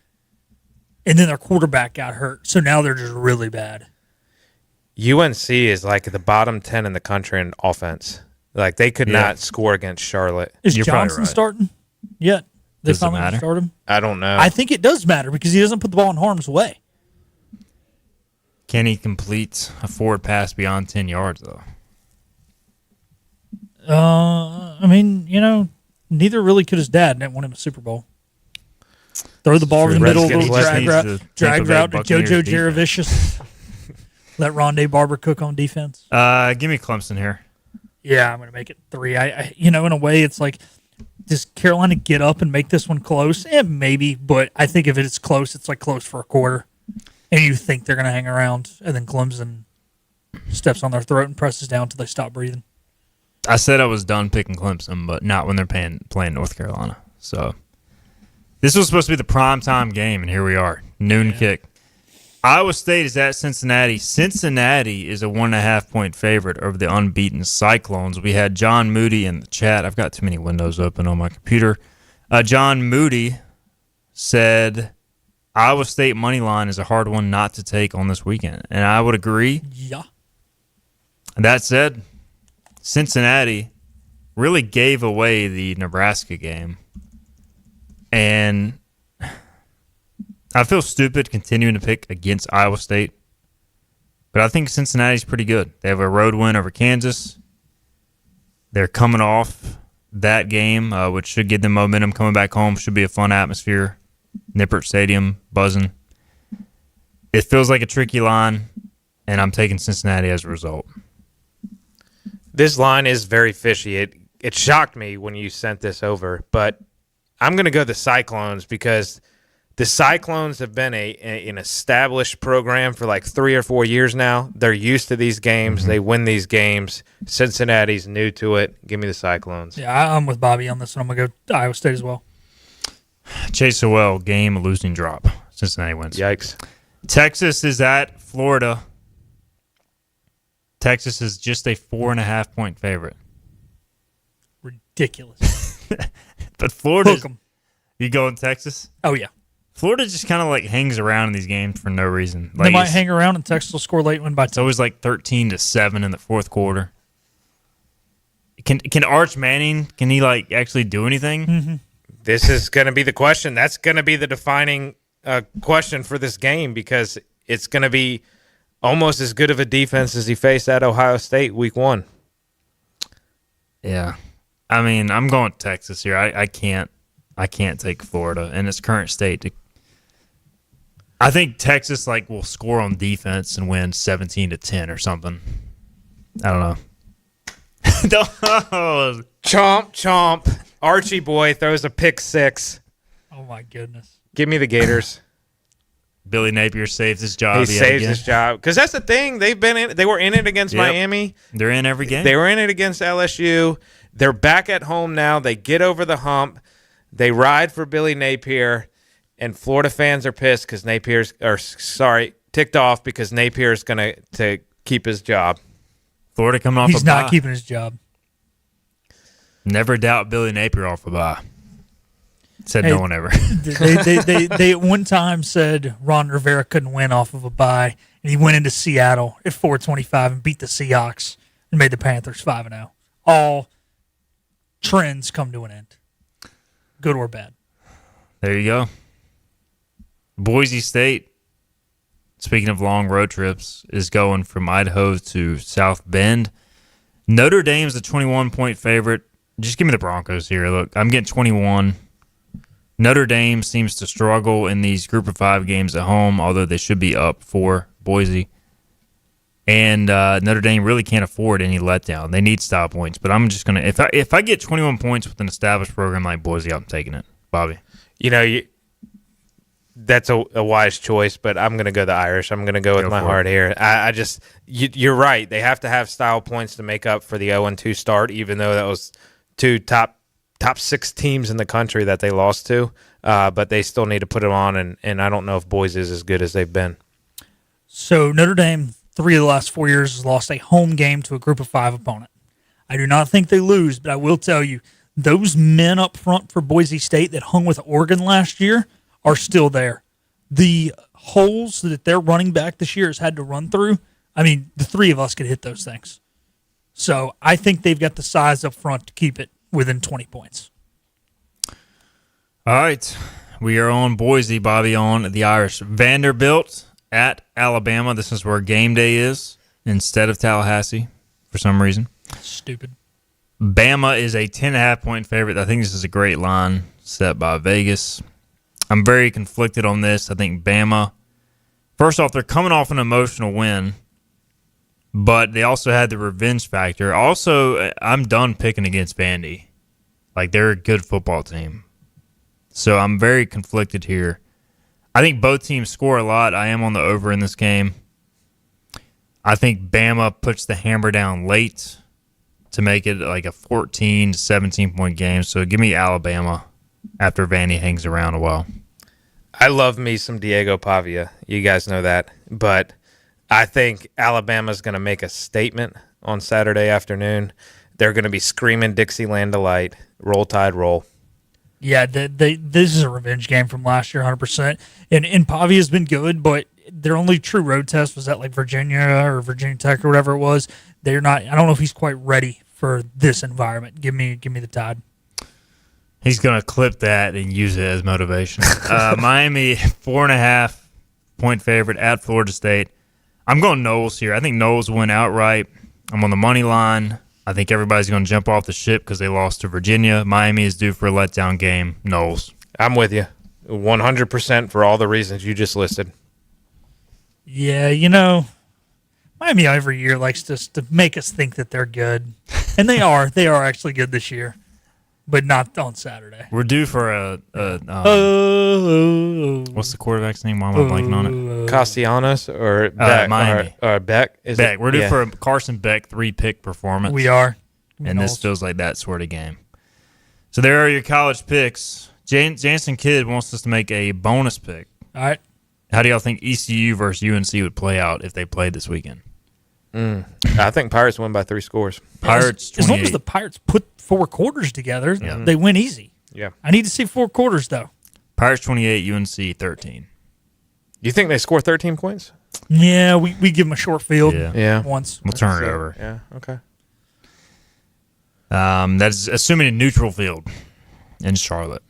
Speaker 5: and then their quarterback got hurt, so now they're just really bad.
Speaker 4: UNC is like the bottom 10 in the country in offense. Like, they could not score against Charlotte.
Speaker 5: Is Johnson starting yet? They
Speaker 3: Does it matter?
Speaker 5: Start him?
Speaker 4: I don't know.
Speaker 5: I think it does matter because he doesn't put the ball in harm's way.
Speaker 3: Can he complete a forward pass beyond 10 yards, though?
Speaker 5: I mean, neither really could his dad, and it won him a Super Bowl. Throw the ball over the middle, a little drag route to JoJo Jaravicious. Let Rondé Barber cook on defense.
Speaker 3: Give me Clemson here.
Speaker 5: Yeah, I'm going to make it 3. In a way, it's like, does Carolina get up and make this one close? Maybe, but I think if it's close, it's like close for a quarter. And you think they're going to hang around, and then Clemson steps on their throat and presses down until they stop breathing.
Speaker 3: I said I was done picking Clemson, but not when they're playing North Carolina. So this was supposed to be the primetime game, and here we are. Noon kick. Iowa State is at Cincinnati. Cincinnati is a 1.5-point favorite over the unbeaten Cyclones. We had John Moody in the chat. I've got too many windows open on my computer. John Moody said Iowa State money line is a hard one not to take on this weekend, and I would agree.
Speaker 5: Yeah.
Speaker 3: That said, Cincinnati really gave away the Nebraska game, and I feel stupid continuing to pick against Iowa State, but I think Cincinnati's pretty good. They have a road win over Kansas. They're coming off that game, which should give them momentum coming back home. Should be a fun atmosphere. Nippert Stadium, buzzing. It feels like a tricky line, and I'm taking Cincinnati as a result.
Speaker 4: This line is very fishy. It shocked me when you sent this over, but I'm going to go the Cyclones because the Cyclones have been an established program for like 3 or 4 years now. They're used to these games. Mm-hmm. They win these games. Cincinnati's new to it. Give me the Cyclones.
Speaker 5: Yeah, I'm with Bobby on this one. I'm going to go Iowa State as well.
Speaker 3: Chase Sowell, game, losing drop. Cincinnati wins.
Speaker 4: Yikes.
Speaker 3: Texas is at Florida. Texas is just a 4.5-point favorite.
Speaker 5: Ridiculous.
Speaker 3: But Florida,
Speaker 5: Hook 'em.
Speaker 3: You going Texas?
Speaker 5: Oh, yeah.
Speaker 3: Florida just kind of like hangs around in these games for no reason. Like
Speaker 5: they might hang around and Texas will score late and win by 10.
Speaker 3: It's always like 13-7 in the fourth quarter. Can Arch Manning, can he like actually do anything?
Speaker 5: Mm-hmm.
Speaker 4: This is going to be the question. That's going to be the defining question for this game because it's going to be almost as good of a defense as he faced at Ohio State week 1.
Speaker 3: Yeah. I mean, I'm going Texas here. I can't take Florida in its current state. I think Texas like will score on defense and win 17-10 or something. I don't know.
Speaker 4: Chomp, chomp. Archie boy throws a pick 6.
Speaker 5: Oh my goodness.
Speaker 4: Give me the Gators.
Speaker 3: Billy Napier saves his job.
Speaker 4: He saves his job because that's the thing. They were in it against Miami.
Speaker 3: They're in every game.
Speaker 4: They were in it against LSU. They're back at home now. They get over the hump. They ride for Billy Napier, and Florida fans are pissed because ticked off because Napier's going to keep his job.
Speaker 3: Florida coming off
Speaker 5: He's
Speaker 3: a bye.
Speaker 5: not keeping his job.
Speaker 3: Never doubt Billy Napier off a bye. Said no one ever.
Speaker 5: They at one time said Ron Rivera couldn't win off of a bye, and he went into Seattle at 4-25 and beat the Seahawks and made the Panthers 5-0. All trends come to an end, good or bad.
Speaker 3: There you go. Boise State, speaking of long road trips, is going from Idaho to South Bend. Notre Dame's a 21-point favorite. Just give me the Broncos here. Look, I'm getting 21. Notre Dame seems to struggle in these group of 5 games at home, although they should be up for Boise. And Notre Dame really can't afford any letdown. They need style points. But I'm just going to – if I get 21 points with an established program like Boise, I'm taking it. Bobby.
Speaker 4: That's a wise choice, but I'm going to go the Irish. I'm going to go with my heart here. You're right. They have to have style points to make up for the 0-2 start, even though that was 2 top 6 teams in the country that they lost to. But they still need to put them on, and I don't know if Boise is as good as they've been.
Speaker 5: So Notre Dame, 3 of the last 4 years, has lost a home game to a group of 5 opponent. I do not think they lose, but I will tell you, those men up front for Boise State that hung with Oregon last year are still there. The holes that their running back this year has had to run through, I mean, the 3 of us could hit those things. So I think they've got the size up front to keep it within 20 points.
Speaker 3: All right. We are on Boise, Bobby on the Irish. Vanderbilt at Alabama. This is where game day is instead of Tallahassee for some reason.
Speaker 5: Stupid.
Speaker 3: Bama is a 10.5-point favorite. I think this is a great line set by Vegas. I'm very conflicted on this. I think Bama, first off, they're coming off an emotional win, but they also had the revenge factor. Also, I'm done picking against Vandy. Like, they're a good football team. So I'm very conflicted here. I think both teams score a lot. I am on the over in this game. I think Bama puts the hammer down late to make it like a 14 to 17-point game. So give me Alabama after Vandy hangs around a while.
Speaker 4: I love me some Diego Pavia. You guys know that. But I think Alabama's going to make a statement on Saturday afternoon. They're going to be screaming Dixieland Delight, Roll Tide Roll.
Speaker 5: Yeah, this is a revenge game from last year, 100%. And Pavia's been good, but their only true road test was at like Virginia or Virginia Tech or whatever it was. They're not. I don't know if he's quite ready for this environment. Give me the Tide.
Speaker 3: He's going to clip that and use it as motivation. Miami, 4.5-point favorite at Florida State. I'm going Noles here. I think Noles win outright. I'm on the money line. I think everybody's going to jump off the ship because they lost to Virginia. Miami is due for a letdown game. Noles.
Speaker 4: I'm with you. 100% for all the reasons you just listed.
Speaker 5: Yeah, Miami every year likes to make us think that they're good, and they are. They are actually good this year, but not on Saturday.
Speaker 3: We're due for what's the quarterback's name? Why am I blanking on it?
Speaker 4: Castellanos or Beck?
Speaker 3: Miami.
Speaker 4: Or Beck?
Speaker 3: Beck. We're due for a Carson Beck 3-pick performance.
Speaker 5: We are.
Speaker 3: And this feels like that sort of game. So there are your college picks. Jansen Kidd wants us to make a bonus pick.
Speaker 5: All right.
Speaker 3: How do y'all think ECU versus UNC would play out if they played this weekend?
Speaker 4: I think Pirates win by 3 scores.
Speaker 3: Pirates 28.
Speaker 5: As long as the Pirates put 4 quarters together, they win easy.
Speaker 4: Yeah.
Speaker 5: I need to see 4 quarters, though.
Speaker 3: Pirates 28, UNC 13.
Speaker 4: You think they score 13 points?
Speaker 5: Yeah, we give them a short field once.
Speaker 3: We'll turn it over.
Speaker 4: Yeah, okay.
Speaker 3: That's assuming a neutral field in Charlotte.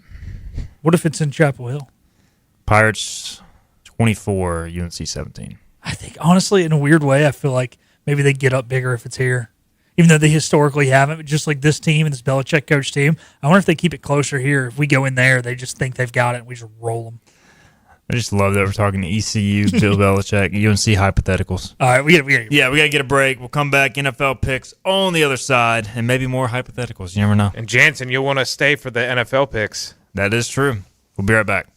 Speaker 5: What if it's in Chapel Hill?
Speaker 3: Pirates 24, UNC 17.
Speaker 5: I think, honestly, in a weird way, I feel like maybe they get up bigger if it's here. Even though they historically haven't, but just like this team and this Belichick coach team, I wonder if they keep it closer here. If we go in there, they just think they've got it and we just roll them.
Speaker 3: I just love that we're talking to ECU, Bill Belichick, UNC hypotheticals.
Speaker 5: All right, we got
Speaker 3: to get a break. We'll come back, NFL picks on the other side, and maybe more hypotheticals. You never know.
Speaker 4: And Jansen, you'll want to stay for the NFL picks.
Speaker 3: That is true. We'll be right back.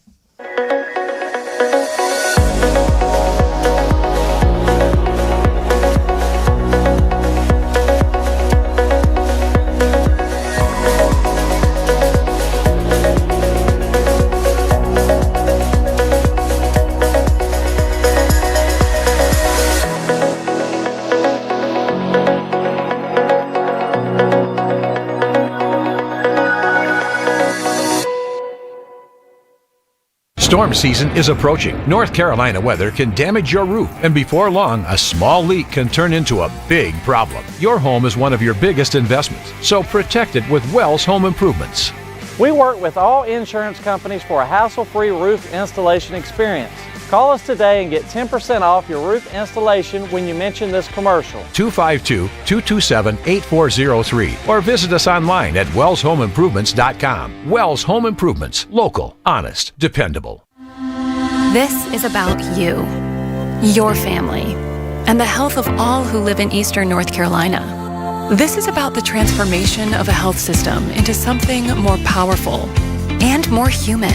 Speaker 11: Storm season is approaching. North Carolina weather can damage your roof, and before long, a small leak can turn into a big problem. Your home is one of your biggest investments, so protect it with Wells Home Improvements.
Speaker 12: We work with all insurance companies for a hassle-free roof installation experience. Call us today and get 10% off your roof installation when you mention this commercial.
Speaker 11: 252-227-8403 or visit us online at wellshomeimprovements.com. Wells Home Improvements. Local, honest, dependable.
Speaker 13: This is about you, your family, and the health of all who live in Eastern North Carolina. This is about the transformation of a health system into something more powerful and more human.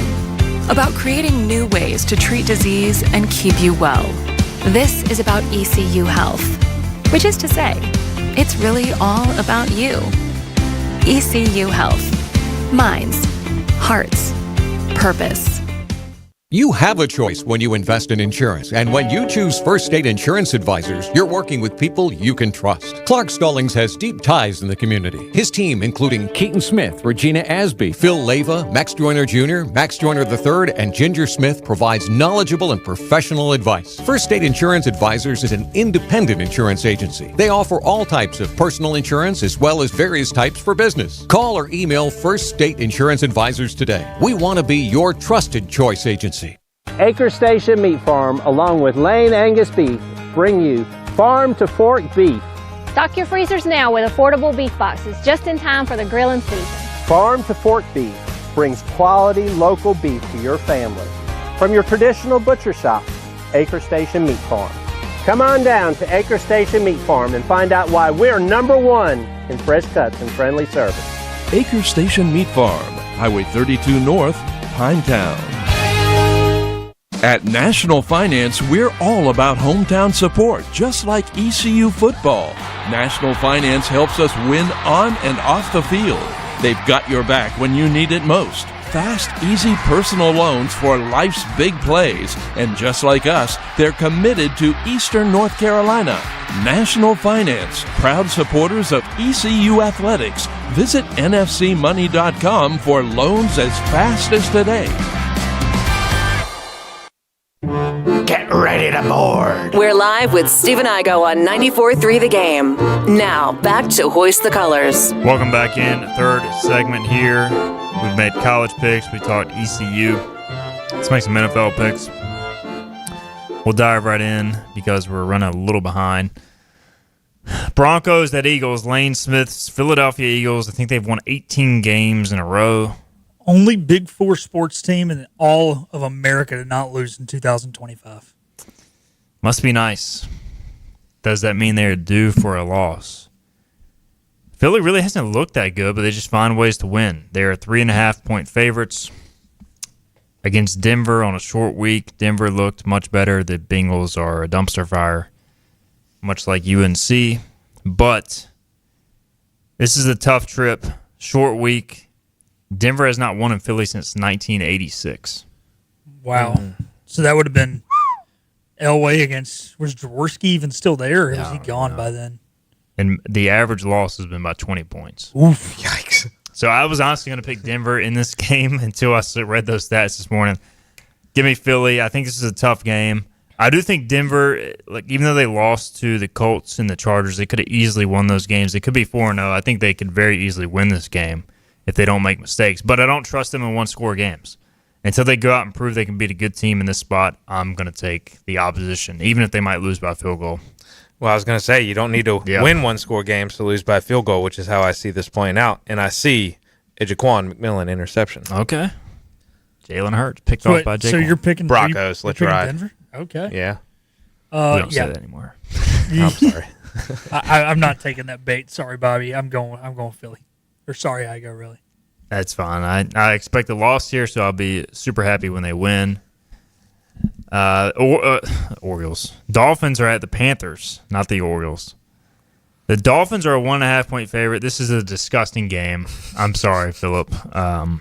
Speaker 13: About creating new ways to treat disease and keep you well. This is about ECU Health, which is to say, it's really all about you. ECU Health. Minds, hearts, purpose.
Speaker 14: You have a choice when you invest in insurance, and when you choose First State Insurance Advisors, you're working with people you can trust. Clark Stallings has deep ties in the community. His team, including Keaton Smith, Regina Asby, Phil Leyva, Max Joyner Jr., Max Joyner III, and Ginger Smith, provides knowledgeable and professional advice. First State Insurance Advisors is an independent insurance agency. They offer all types of personal insurance as well as various types for business. Call or email First State Insurance Advisors today. We want to be your trusted choice agency.
Speaker 12: Acre Station Meat Farm, along with Lane Angus Beef, bring you Farm to Fork Beef.
Speaker 15: Stock your freezers now with affordable beef boxes just in time for the grilling season.
Speaker 12: Farm to Fork Beef brings quality local beef to your family. From your traditional butcher shop, Acre Station Meat Farm. Come on down to Acre Station Meat Farm and find out why we're #1 in fresh cuts and friendly service.
Speaker 16: Acre Station Meat Farm, Highway 32 North, Pinetown. At National Finance, we're all about hometown support, just like ECU football. National Finance helps us win on and off the field. They've got your back when you need it most. Fast, easy personal loans for life's big plays. And just like us, they're committed to Eastern North Carolina. National Finance, proud supporters of ECU Athletics. Visit nfcmoney.com for loans as fast as today.
Speaker 1: Get ready to board. We're live with Stephen Igo on 94.3 The Game. Now, back to Hoist the Colors.
Speaker 3: Welcome back in. Third segment here. We've made college picks. We talked ECU. Let's make some NFL picks. We'll dive right in because we're running a little behind. Broncos at Eagles. Lane Smith's Philadelphia Eagles. I think they've won 18 games in a row.
Speaker 5: Only Big Four sports team in all of America to not lose in 2025.
Speaker 3: Must be nice. does that mean they're due for a loss? Philly really hasn't looked that good, but they just find ways to win. They're 3.5-point favorites against Denver on a short week. Denver looked much better. The Bengals are a dumpster fire, much like UNC. But this is a tough trip, short week. Denver has not won in Philly since 1986.
Speaker 5: Wow. So that would have been Elway against, was Jaworski even still there, or is he gone by then?
Speaker 3: And the average loss has been by 20 points.
Speaker 5: Oof.
Speaker 4: Yikes.
Speaker 3: So I was honestly going to pick Denver in this game until I read those stats this morning. Give me Philly. I think this is a tough game. I do think Denver, like even though they lost to the Colts and the Chargers, they could have easily won those games. They could be 4-0. I think they could very easily win this game if they don't make mistakes. But I don't trust them in one-score games. Until they go out and prove they can beat a good team in this spot, I'm going to take the opposition, even if they might lose by a field goal.
Speaker 4: Well, I was going to say, you don't need to win one-score games to lose by a field goal, which is how I see this playing out. And I see a Jaquan McMillan interception.
Speaker 3: Okay. Jalen Hurts picked off by Jaquan.
Speaker 5: So you're picking
Speaker 4: Broncos. Let's ride.
Speaker 5: Denver? Okay.
Speaker 4: Yeah.
Speaker 3: We don't say that anymore.
Speaker 4: I'm sorry.
Speaker 5: I'm not taking that bait. Sorry, Bobby. I'm going Philly. Or sorry, I go really.
Speaker 3: That's fine. I expect a loss here, so I'll be super happy when they win. Orioles. Dolphins are at the Panthers, not the Orioles. The Dolphins are a 1.5-point favorite. This is a disgusting game. I'm sorry, Philip. I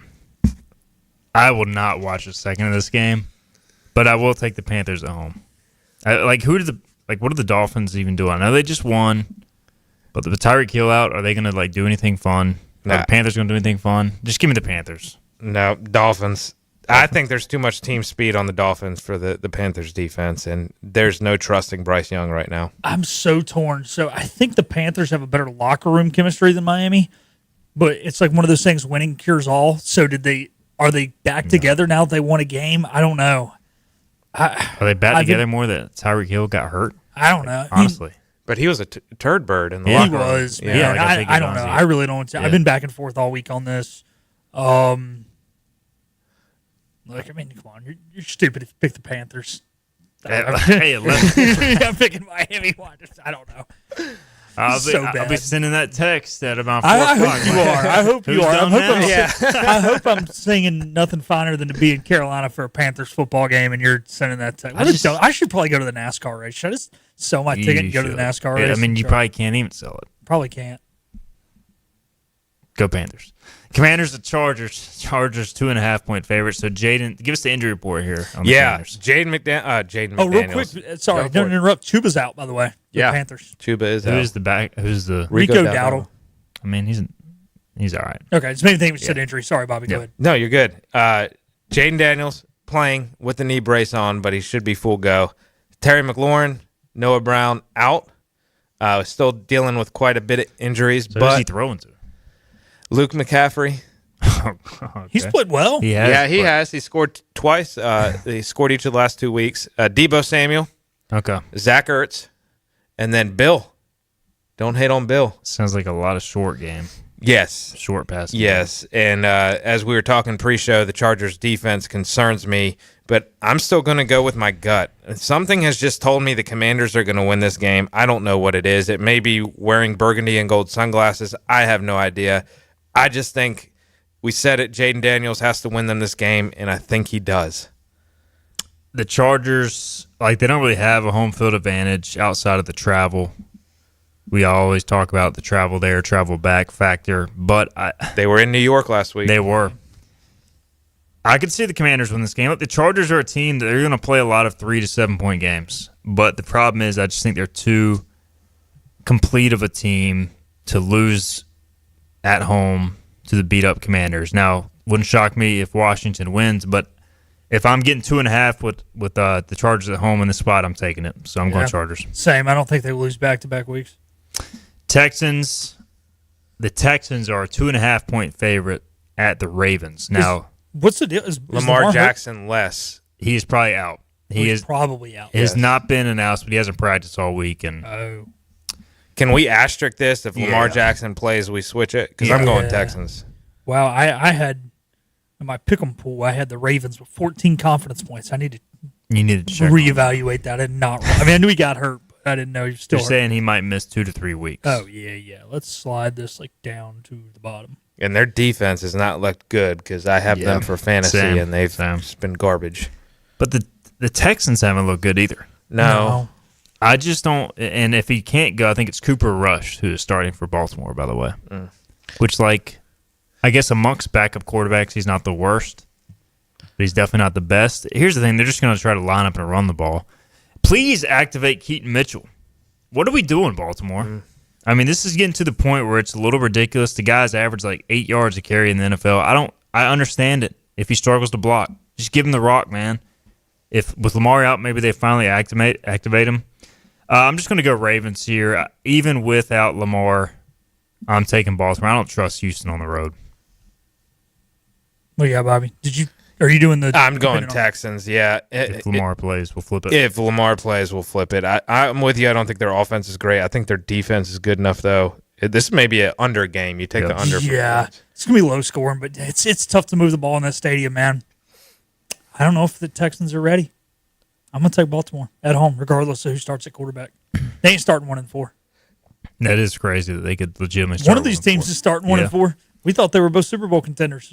Speaker 3: will not watch a second of this game, but I will take the Panthers at home. What do the Dolphins even do? I know they just won, but with Tyreek Hill out, are they going to do anything fun? Are the Panthers going to do anything fun? Just give me the Panthers.
Speaker 4: No, Dolphins. I think there's too much team speed on the Dolphins for the Panthers defense, and there's no trusting Bryce Young right now.
Speaker 5: I'm so torn. So I think the Panthers have a better locker room chemistry than Miami, but it's like one of those things, winning cures all. So are they back together now that they won a game? I don't know.
Speaker 3: Are they back together more that Tyreek Hill got hurt?
Speaker 5: I don't know.
Speaker 3: Honestly.
Speaker 4: But he was a turd bird in the
Speaker 5: He
Speaker 4: locker room.
Speaker 5: was, man. I don't know. I really don't. I've been back and forth all week on this. Come on. You're stupid if you pick the Panthers. I'm picking Miami. I don't know.
Speaker 3: I'll be sending that text at about 4
Speaker 5: I
Speaker 3: o'clock.
Speaker 5: hope you are. I hope you are.
Speaker 3: I
Speaker 5: I hope I'm singing nothing finer than to be in Carolina for a Panthers football game, and you're sending that text. I should probably go to the NASCAR race. Should I just sell my ticket and go to the NASCAR race?
Speaker 3: I mean, you probably can't even sell it.
Speaker 5: Probably can't.
Speaker 3: Go Panthers. Commanders at Chargers. Chargers 2.5-point favorites. So Jaden, give us the injury report here. On the Commanders.
Speaker 4: Jaden McDaniels.
Speaker 5: Oh, real quick. Sorry, don't interrupt. Chuba's out, by the way. The Panthers.
Speaker 4: Chuba is out.
Speaker 3: Who's the back? Who's the
Speaker 5: Rico Dowdle?
Speaker 3: I mean, he's all right.
Speaker 5: Okay, it's maybe they said injury. Sorry, Bobby. Go ahead.
Speaker 4: No, you're good. Jaden Daniels playing with the knee brace on, but he should be full go. Terry McLaurin, Noah Brown out. Still dealing with quite a bit of injuries.
Speaker 3: So
Speaker 4: but
Speaker 3: who's he throwing to?
Speaker 4: Luke McCaffrey.
Speaker 3: Okay.
Speaker 5: He's played well.
Speaker 3: He has.
Speaker 4: He has. He scored twice. He scored each of the last 2 weeks. Debo Samuel.
Speaker 3: Okay.
Speaker 4: Zach Ertz. And then Bill. Don't hate on Bill.
Speaker 3: Sounds like a lot of short game.
Speaker 4: Yes.
Speaker 3: Short pass.
Speaker 4: Yes. And as we were talking pre-show, the Chargers defense concerns me, but I'm still going to go with my gut. Something has just told me the Commanders are going to win this game. I don't know what it is. It may be wearing burgundy and gold sunglasses. I have no idea. I just think we said it, Jaden Daniels has to win them this game, and I think he does.
Speaker 3: The Chargers, they don't really have a home field advantage outside of the travel. We always talk about the travel there, travel back factor, but
Speaker 4: they were in New York last week.
Speaker 3: They were. I could see the Commanders win this game. Look, the Chargers are a team that they're going to play a lot of 3 to 7 point games, but the problem is I just think they're too complete of a team to lose at home to the beat-up Commanders. Now, wouldn't shock me if Washington wins, but if I'm getting 2.5 with the Chargers at home in the spot, I'm taking it. So I'm going Chargers.
Speaker 5: Same. I don't think they will lose back-to-back weeks.
Speaker 3: Texans. The Texans are a 2.5-point favorite at the Ravens. Now,
Speaker 5: what's the deal? Is
Speaker 4: Lamar Jackson less?
Speaker 3: He's probably out.
Speaker 5: He is probably out.
Speaker 3: Has not been announced, but he hasn't practiced all week. And
Speaker 4: can we asterisk this? If Lamar Jackson plays, we switch it? Because I'm going Texans.
Speaker 5: Wow, I had in my pick'em pool, I had the Ravens with 14 confidence points. You need to
Speaker 3: check
Speaker 5: reevaluate that and not. I mean, I knew he got hurt. But I didn't know he was still
Speaker 3: You're saying he might miss 2 to 3 weeks.
Speaker 5: Oh, yeah. Let's slide this down to the bottom.
Speaker 4: And their defense has not looked good because I have them for fantasy, and they've just been garbage.
Speaker 3: But the Texans haven't looked good either.
Speaker 4: No.
Speaker 3: I just don't. And if he can't go, I think it's Cooper Rush who is starting for Baltimore, by the way. Which, like, I guess amongst backup quarterbacks, he's not the worst, but he's definitely not the best. Here's the thing. They're just going to try to line up and run the ball. Please activate Keaton Mitchell. What are we doing, Baltimore? I mean, this is getting to the point where it's a little ridiculous. The guy's averaged like 8 yards a carry in the NFL. I understand it. If he struggles to block, just give him the rock, man. If with Lamar out, maybe they finally activate him. I'm just going to go Ravens here. Even without Lamar, I'm taking Baltimore. I don't trust Houston on the road.
Speaker 5: Well, yeah, Bobby. Are you doing the?
Speaker 4: I'm going Texans. Yeah.
Speaker 3: If Lamar plays, we'll flip it.
Speaker 4: If Lamar plays, we'll flip it. I'm with you. I don't think their offense is great. I think their defense is good enough, though. This may be an under game. You take the under.
Speaker 5: Yeah, it's gonna be low scoring, but it's tough to move the ball in that stadium, man. I don't know if the Texans are ready. I'm going to take Baltimore at home, regardless of who starts at quarterback. They ain't starting 1-4.
Speaker 3: That is crazy that they could legitimately start
Speaker 5: one of these teams is starting 1-4. We thought they were both Super Bowl contenders.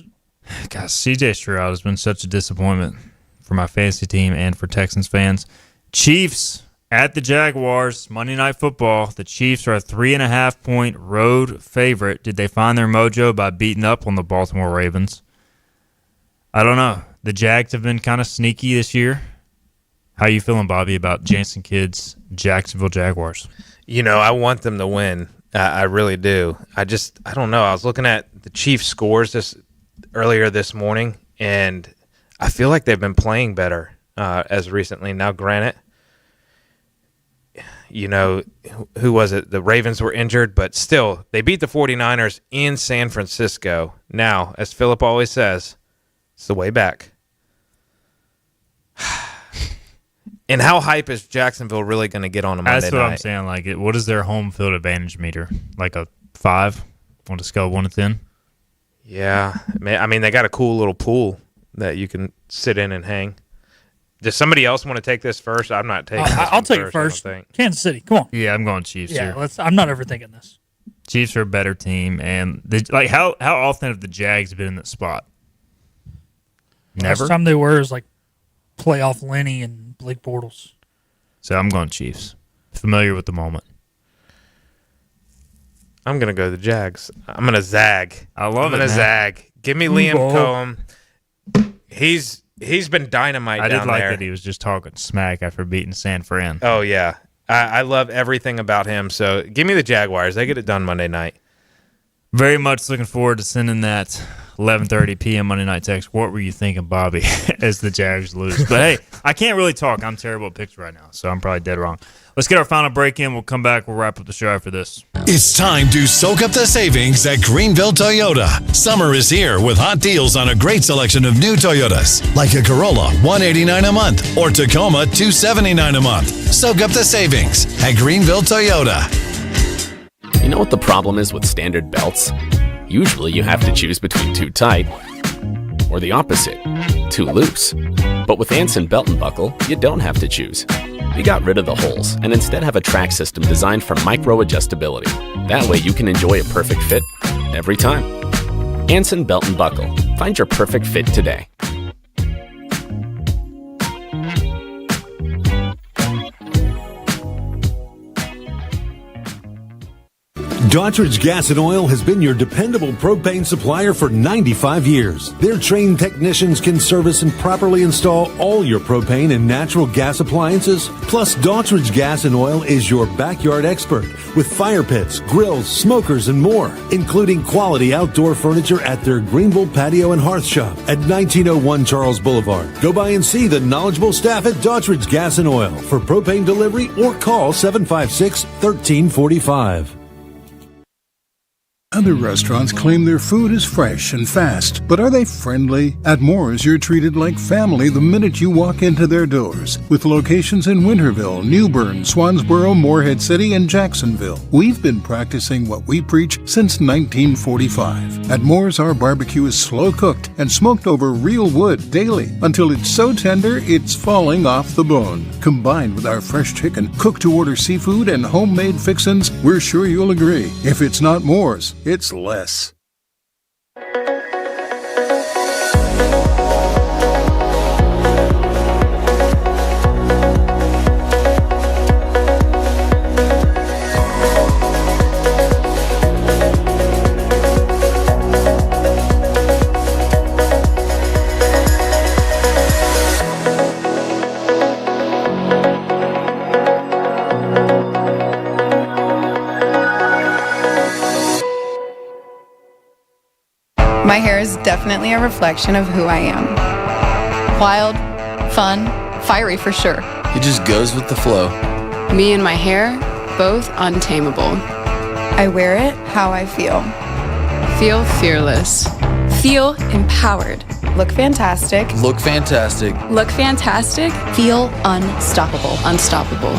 Speaker 3: God, C.J. Stroud has been such a disappointment for my fantasy team and for Texans fans. Chiefs at the Jaguars, Monday Night Football. The Chiefs are a 3.5-point road favorite. Did they find their mojo by beating up on the Baltimore Ravens? I don't know. The Jags have been kind of sneaky this year. How you feeling, Bobby, about Jason Kidd's Jacksonville Jaguars?
Speaker 4: I want them to win. I really do. I don't know. I was looking at the Chiefs' scores earlier this morning, and I feel like they've been playing better as recently. Now, granted, who was it? The Ravens were injured, but still, they beat the 49ers in San Francisco. Now, as Philip always says, it's the way back. And how hype is Jacksonville really going to get on a Monday night?
Speaker 3: That's what I'm saying. Like, what is their home field advantage meter? Like a 5 on a scale of 1 to 10?
Speaker 4: Yeah. I mean, they got a cool little pool that you can sit in and hang. Does somebody else want to take this first? I'm not taking this
Speaker 5: I'll take it first. Kansas City, come on.
Speaker 3: Yeah, I'm going Chiefs here.
Speaker 5: I'm not overthinking this.
Speaker 3: Chiefs are a better team. And how often have the Jags been in that spot? Never?
Speaker 5: Last time they were is like playoff Lenny and Blake Bortles.
Speaker 3: So I'm going Chiefs. Familiar with the moment.
Speaker 4: I'm going to go the Jags. I'm going to zag.
Speaker 3: I'm going
Speaker 4: to zag. Give me Liam Cohen. He's been dynamite down there.
Speaker 3: I did like that he was just talking smack after beating San Fran.
Speaker 4: Oh, yeah. I love everything about him. So give me the Jaguars. They get it done Monday night.
Speaker 3: Very much looking forward to sending that 11:30 p.m. Monday night text. What were you thinking, Bobby, as the Jags lose? But, hey, I can't really talk. I'm terrible at picks right now, so I'm probably dead wrong. Let's get our final break in. We'll come back. We'll wrap up the show after this.
Speaker 17: It's time to soak up the savings at Greenville Toyota. Summer is here with hot deals on a great selection of new Toyotas, like a Corolla, $189 a month, or Tacoma, $279 a month. Soak up the savings at Greenville Toyota.
Speaker 7: You know what the problem is with standard belts? Usually you have to choose between too tight or the opposite, too loose. But with Anson Belt & Buckle, you don't have to choose. We got rid of the holes and instead have a track system designed for micro-adjustability. That way you can enjoy a perfect fit every time. Anson Belt & Buckle. Find your perfect fit today.
Speaker 18: Daughtridge Gas and Oil has been your dependable propane supplier for 95 years. Their trained technicians can service and properly install all your propane and natural gas appliances. Plus, Daughtridge Gas and Oil is your backyard expert with fire pits, grills, smokers, and more, including quality outdoor furniture at their Greenville Patio and Hearth Shop at 1901 Charles Boulevard. Go by and see the knowledgeable staff at Daughtridge Gas and Oil for propane delivery or call 756-1345.
Speaker 19: Other restaurants claim their food is fresh and fast, but are they friendly? At Moore's, you're treated like family the minute you walk into their doors. With locations in Winterville, New Bern, Swansboro, Morehead City, and Jacksonville, we've been practicing what we preach since 1945. At Moore's, our barbecue is slow cooked and smoked over real wood daily until it's so tender it's falling off the bone. Combined with our fresh chicken, cook-to-order seafood, and homemade fixins, we're sure you'll agree. If it's not Moore's, it's less.
Speaker 20: My hair is definitely a reflection of who I am. Wild, fun, fiery for sure.
Speaker 21: It just goes with the flow.
Speaker 22: Me and my hair, both untamable.
Speaker 20: I wear it how I feel.
Speaker 22: Feel fearless.
Speaker 20: Feel empowered. Look fantastic.
Speaker 21: Look fantastic.
Speaker 22: Look fantastic.
Speaker 20: Feel unstoppable.
Speaker 22: Unstoppable.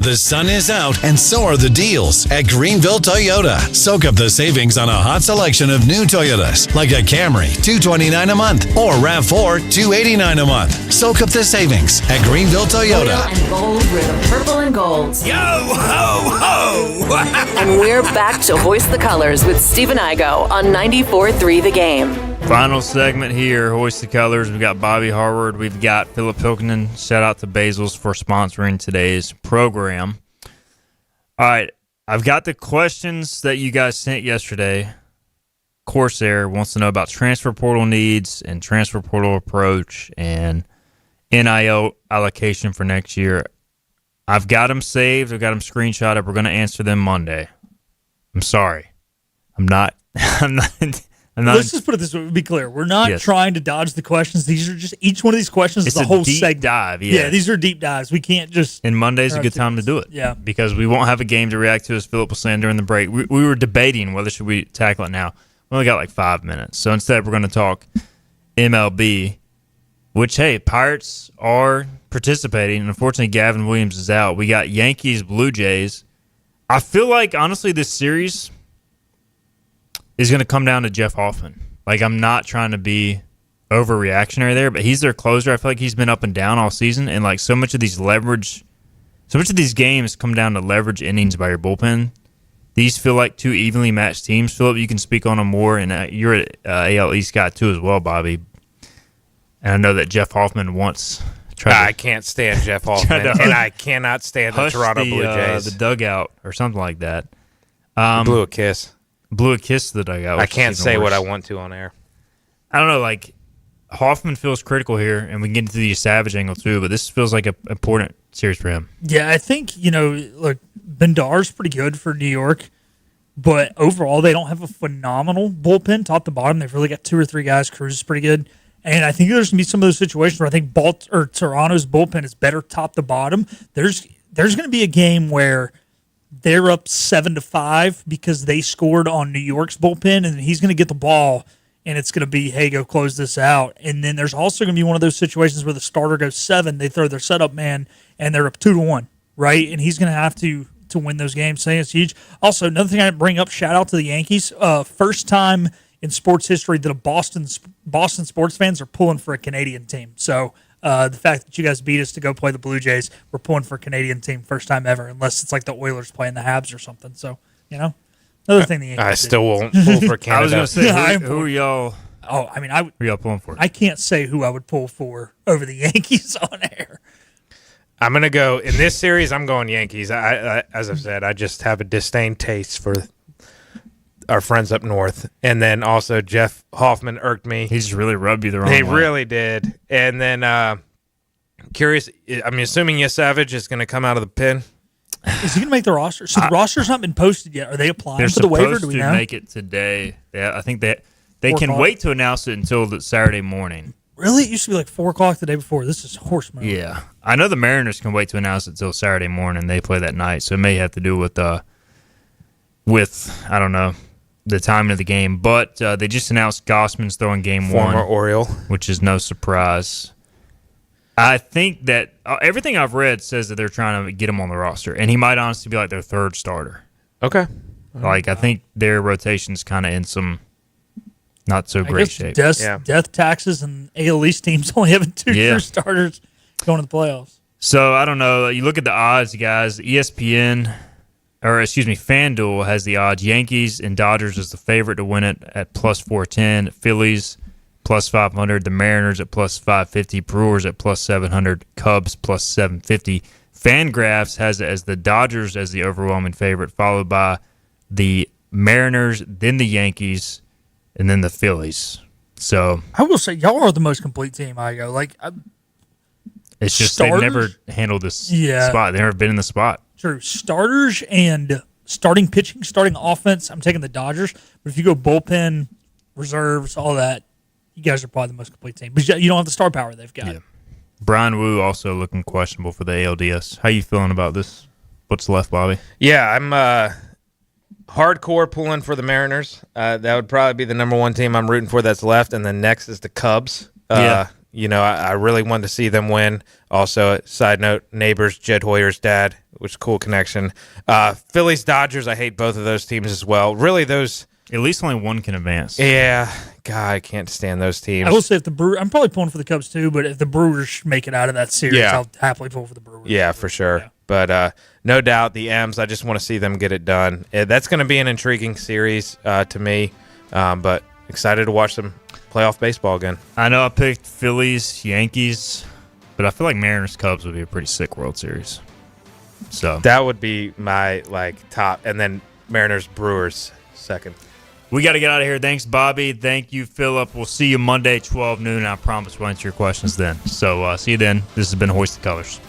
Speaker 17: The sun is out, and so are the deals at Greenville Toyota. Soak up the savings on a hot selection of new Toyotas, like a Camry, $229 a month, or RAV4, $289 a month. Soak up the savings at Greenville Toyota.
Speaker 1: Oil and gold, we're the purple and golds.
Speaker 23: Yo ho ho!
Speaker 1: And we're back to Hoist the Colors with Steve and Igo on 94.3 The Game.
Speaker 3: Final segment here, Hoist the Colors. We've got Bobby Harward. We've got Philip Hilkinen. Shout out to Basil's for sponsoring today's program. All right, I've got the questions that you guys sent yesterday. Corsair wants to know about transfer portal needs and transfer portal approach and NIL allocation for next year. I've got them saved. I've got them screenshotted. We're going to answer them Monday. I'm sorry. I'm not.
Speaker 5: Let's just put it this way, to be clear. We're not trying to dodge the questions. These are just, each one of these questions is a whole
Speaker 3: deep
Speaker 5: segment.
Speaker 3: Dive.
Speaker 5: Yeah, these are deep dives. We can't just.
Speaker 3: And Monday's a good time to do it.
Speaker 5: Yeah.
Speaker 3: Because we won't have a game to react to, as Philip was saying during the break. We were debating whether should we tackle it now. We only got like 5 minutes. So instead, we're going to talk MLB, which, hey, Pirates are participating. And unfortunately, Gavin Williams is out. We got Yankees, Blue Jays. I feel like, honestly, this series is going to come down to Jeff Hoffman. Like, I'm not trying to be overreactionary there, but he's their closer. I feel like he's been up and down all season, and like so much of these games come down to leverage innings by your bullpen. These feel like two evenly matched teams. Philip, you can speak on them more, and you're an AL East guy too as well, Bobby. And I know that Jeff Hoffman once tried
Speaker 4: I can't stand Jeff Hoffman, and I cannot stand the Toronto Blue Jays.
Speaker 3: The dugout or something like that.
Speaker 4: Blew a kiss.
Speaker 3: Blew a kiss to the dugout.
Speaker 4: I can't say what I want to on air.
Speaker 3: I don't know, like, Hoffman feels critical here, and we can get into the Savage angle too, but this feels like an important series for him.
Speaker 5: Yeah, I think, look, Bendar's pretty good for New York, but overall they don't have a phenomenal bullpen top to bottom. They've really got 2 or 3 guys. Cruz is pretty good. And I think there's going to be some of those situations where I think Toronto's bullpen is better top to bottom. There's going to be a game where they're up 7-5 because they scored on New York's bullpen, and he's going to get the ball, and it's going to be, hey, go close this out. And then there's also going to be one of those situations where the starter goes 7, they throw their setup man, and they're up 2-1, right? And he's going to have to win those games. So it's huge. Also, another thing I bring up, shout out to the Yankees. First time in sports history that Boston sports fans are pulling for a Canadian team. So the fact that you guys beat us to go play the Blue Jays, we're pulling for a Canadian team first time ever, unless it's like the Oilers playing the Habs or something. So, another thing the Yankees
Speaker 4: I still won't pull for Canada.
Speaker 3: I was going to say, who are y'all?
Speaker 5: Oh, I mean,
Speaker 3: who are y'all pulling for?
Speaker 5: I can't say who I would pull for over the Yankees on air.
Speaker 4: I'm going to go, in this series, I'm going Yankees. I as I've said, I just have a disdain taste for our friends up north. And then also Jeff Hoffman irked me.
Speaker 3: He just really rubbed you the wrong way.
Speaker 4: He really did. And then curious, I'm assuming Savage is going to come out of the pen.
Speaker 5: Is he going to make the roster? So the roster's not been posted yet. Are they applying for the waiver? Do we know?
Speaker 3: They're supposed to make it today. Yeah, I think they can wait to announce it until the Saturday morning.
Speaker 5: Really? It used to be like 4 o'clock the day before. This is horse mode.
Speaker 3: Yeah. I know the Mariners can wait to announce it till Saturday morning. They play that night, so it may have to do with I don't know, the timing of the game. But they just announced Gossman's throwing game one.
Speaker 4: Former Oriole.
Speaker 3: Which is no surprise. I think that everything I've read says that they're trying to get him on the roster, and he might honestly be like their third starter.
Speaker 4: Okay.
Speaker 3: Like, I think their rotation's kind of in some not so great shape.
Speaker 5: Death taxes and AL East teams only having 2 true starters going to the playoffs.
Speaker 3: So, I don't know. You look at the odds, guys. FanDuel has the odds. Yankees and Dodgers is the favorite to win it at plus 410. Phillies plus 500. The Mariners at plus 550. Brewers at plus 700. Cubs plus 750. Fangraphs has it as the Dodgers as the overwhelming favorite, followed by the Mariners, then the Yankees, and then the Phillies. So
Speaker 5: I will say, y'all are the most complete team.
Speaker 3: It's just
Speaker 5: starters,
Speaker 3: they've never handled this spot. They've never been in the spot.
Speaker 5: True. Starters and starting pitching, starting offense, I'm taking the Dodgers. But if you go bullpen, reserves, all that, you guys are probably the most complete team. But you don't have the star power they've got.
Speaker 3: Yeah. Brian Wu also looking questionable for the ALDS. How you feeling about this? What's left, Bobby?
Speaker 4: Yeah, I'm hardcore pulling for the Mariners. That would probably be the number one team I'm rooting for that's left. And then next is the Cubs. I really wanted to see them win. Also, side note, neighbors, Jed Hoyer's dad, which is a cool connection. Phillies, Dodgers, I hate both of those teams as well. Really, those...
Speaker 3: At least only one can advance.
Speaker 4: Yeah. God, I can't stand those teams.
Speaker 5: I will say, if the Brewers... I'm probably pulling for the Cubs, too, but if the Brewers make it out of that series, I'll happily pull for the Brewers.
Speaker 4: Yeah, for sure. Yeah. But no doubt, the M's, I just want to see them get it done. That's going to be an intriguing series to me, but excited to watch some playoff baseball again.
Speaker 3: I know I picked Phillies, Yankees, but I feel like Mariners-Cubs would be a pretty sick World Series. So
Speaker 4: that would be my top, and then Mariners-Brewers second.
Speaker 3: We got to get out of here. Thanks, Bobby. Thank you, Philip. We'll see you Monday, 12 noon. I promise we'll answer your questions then. So see you then. This has been Hoist the Colors.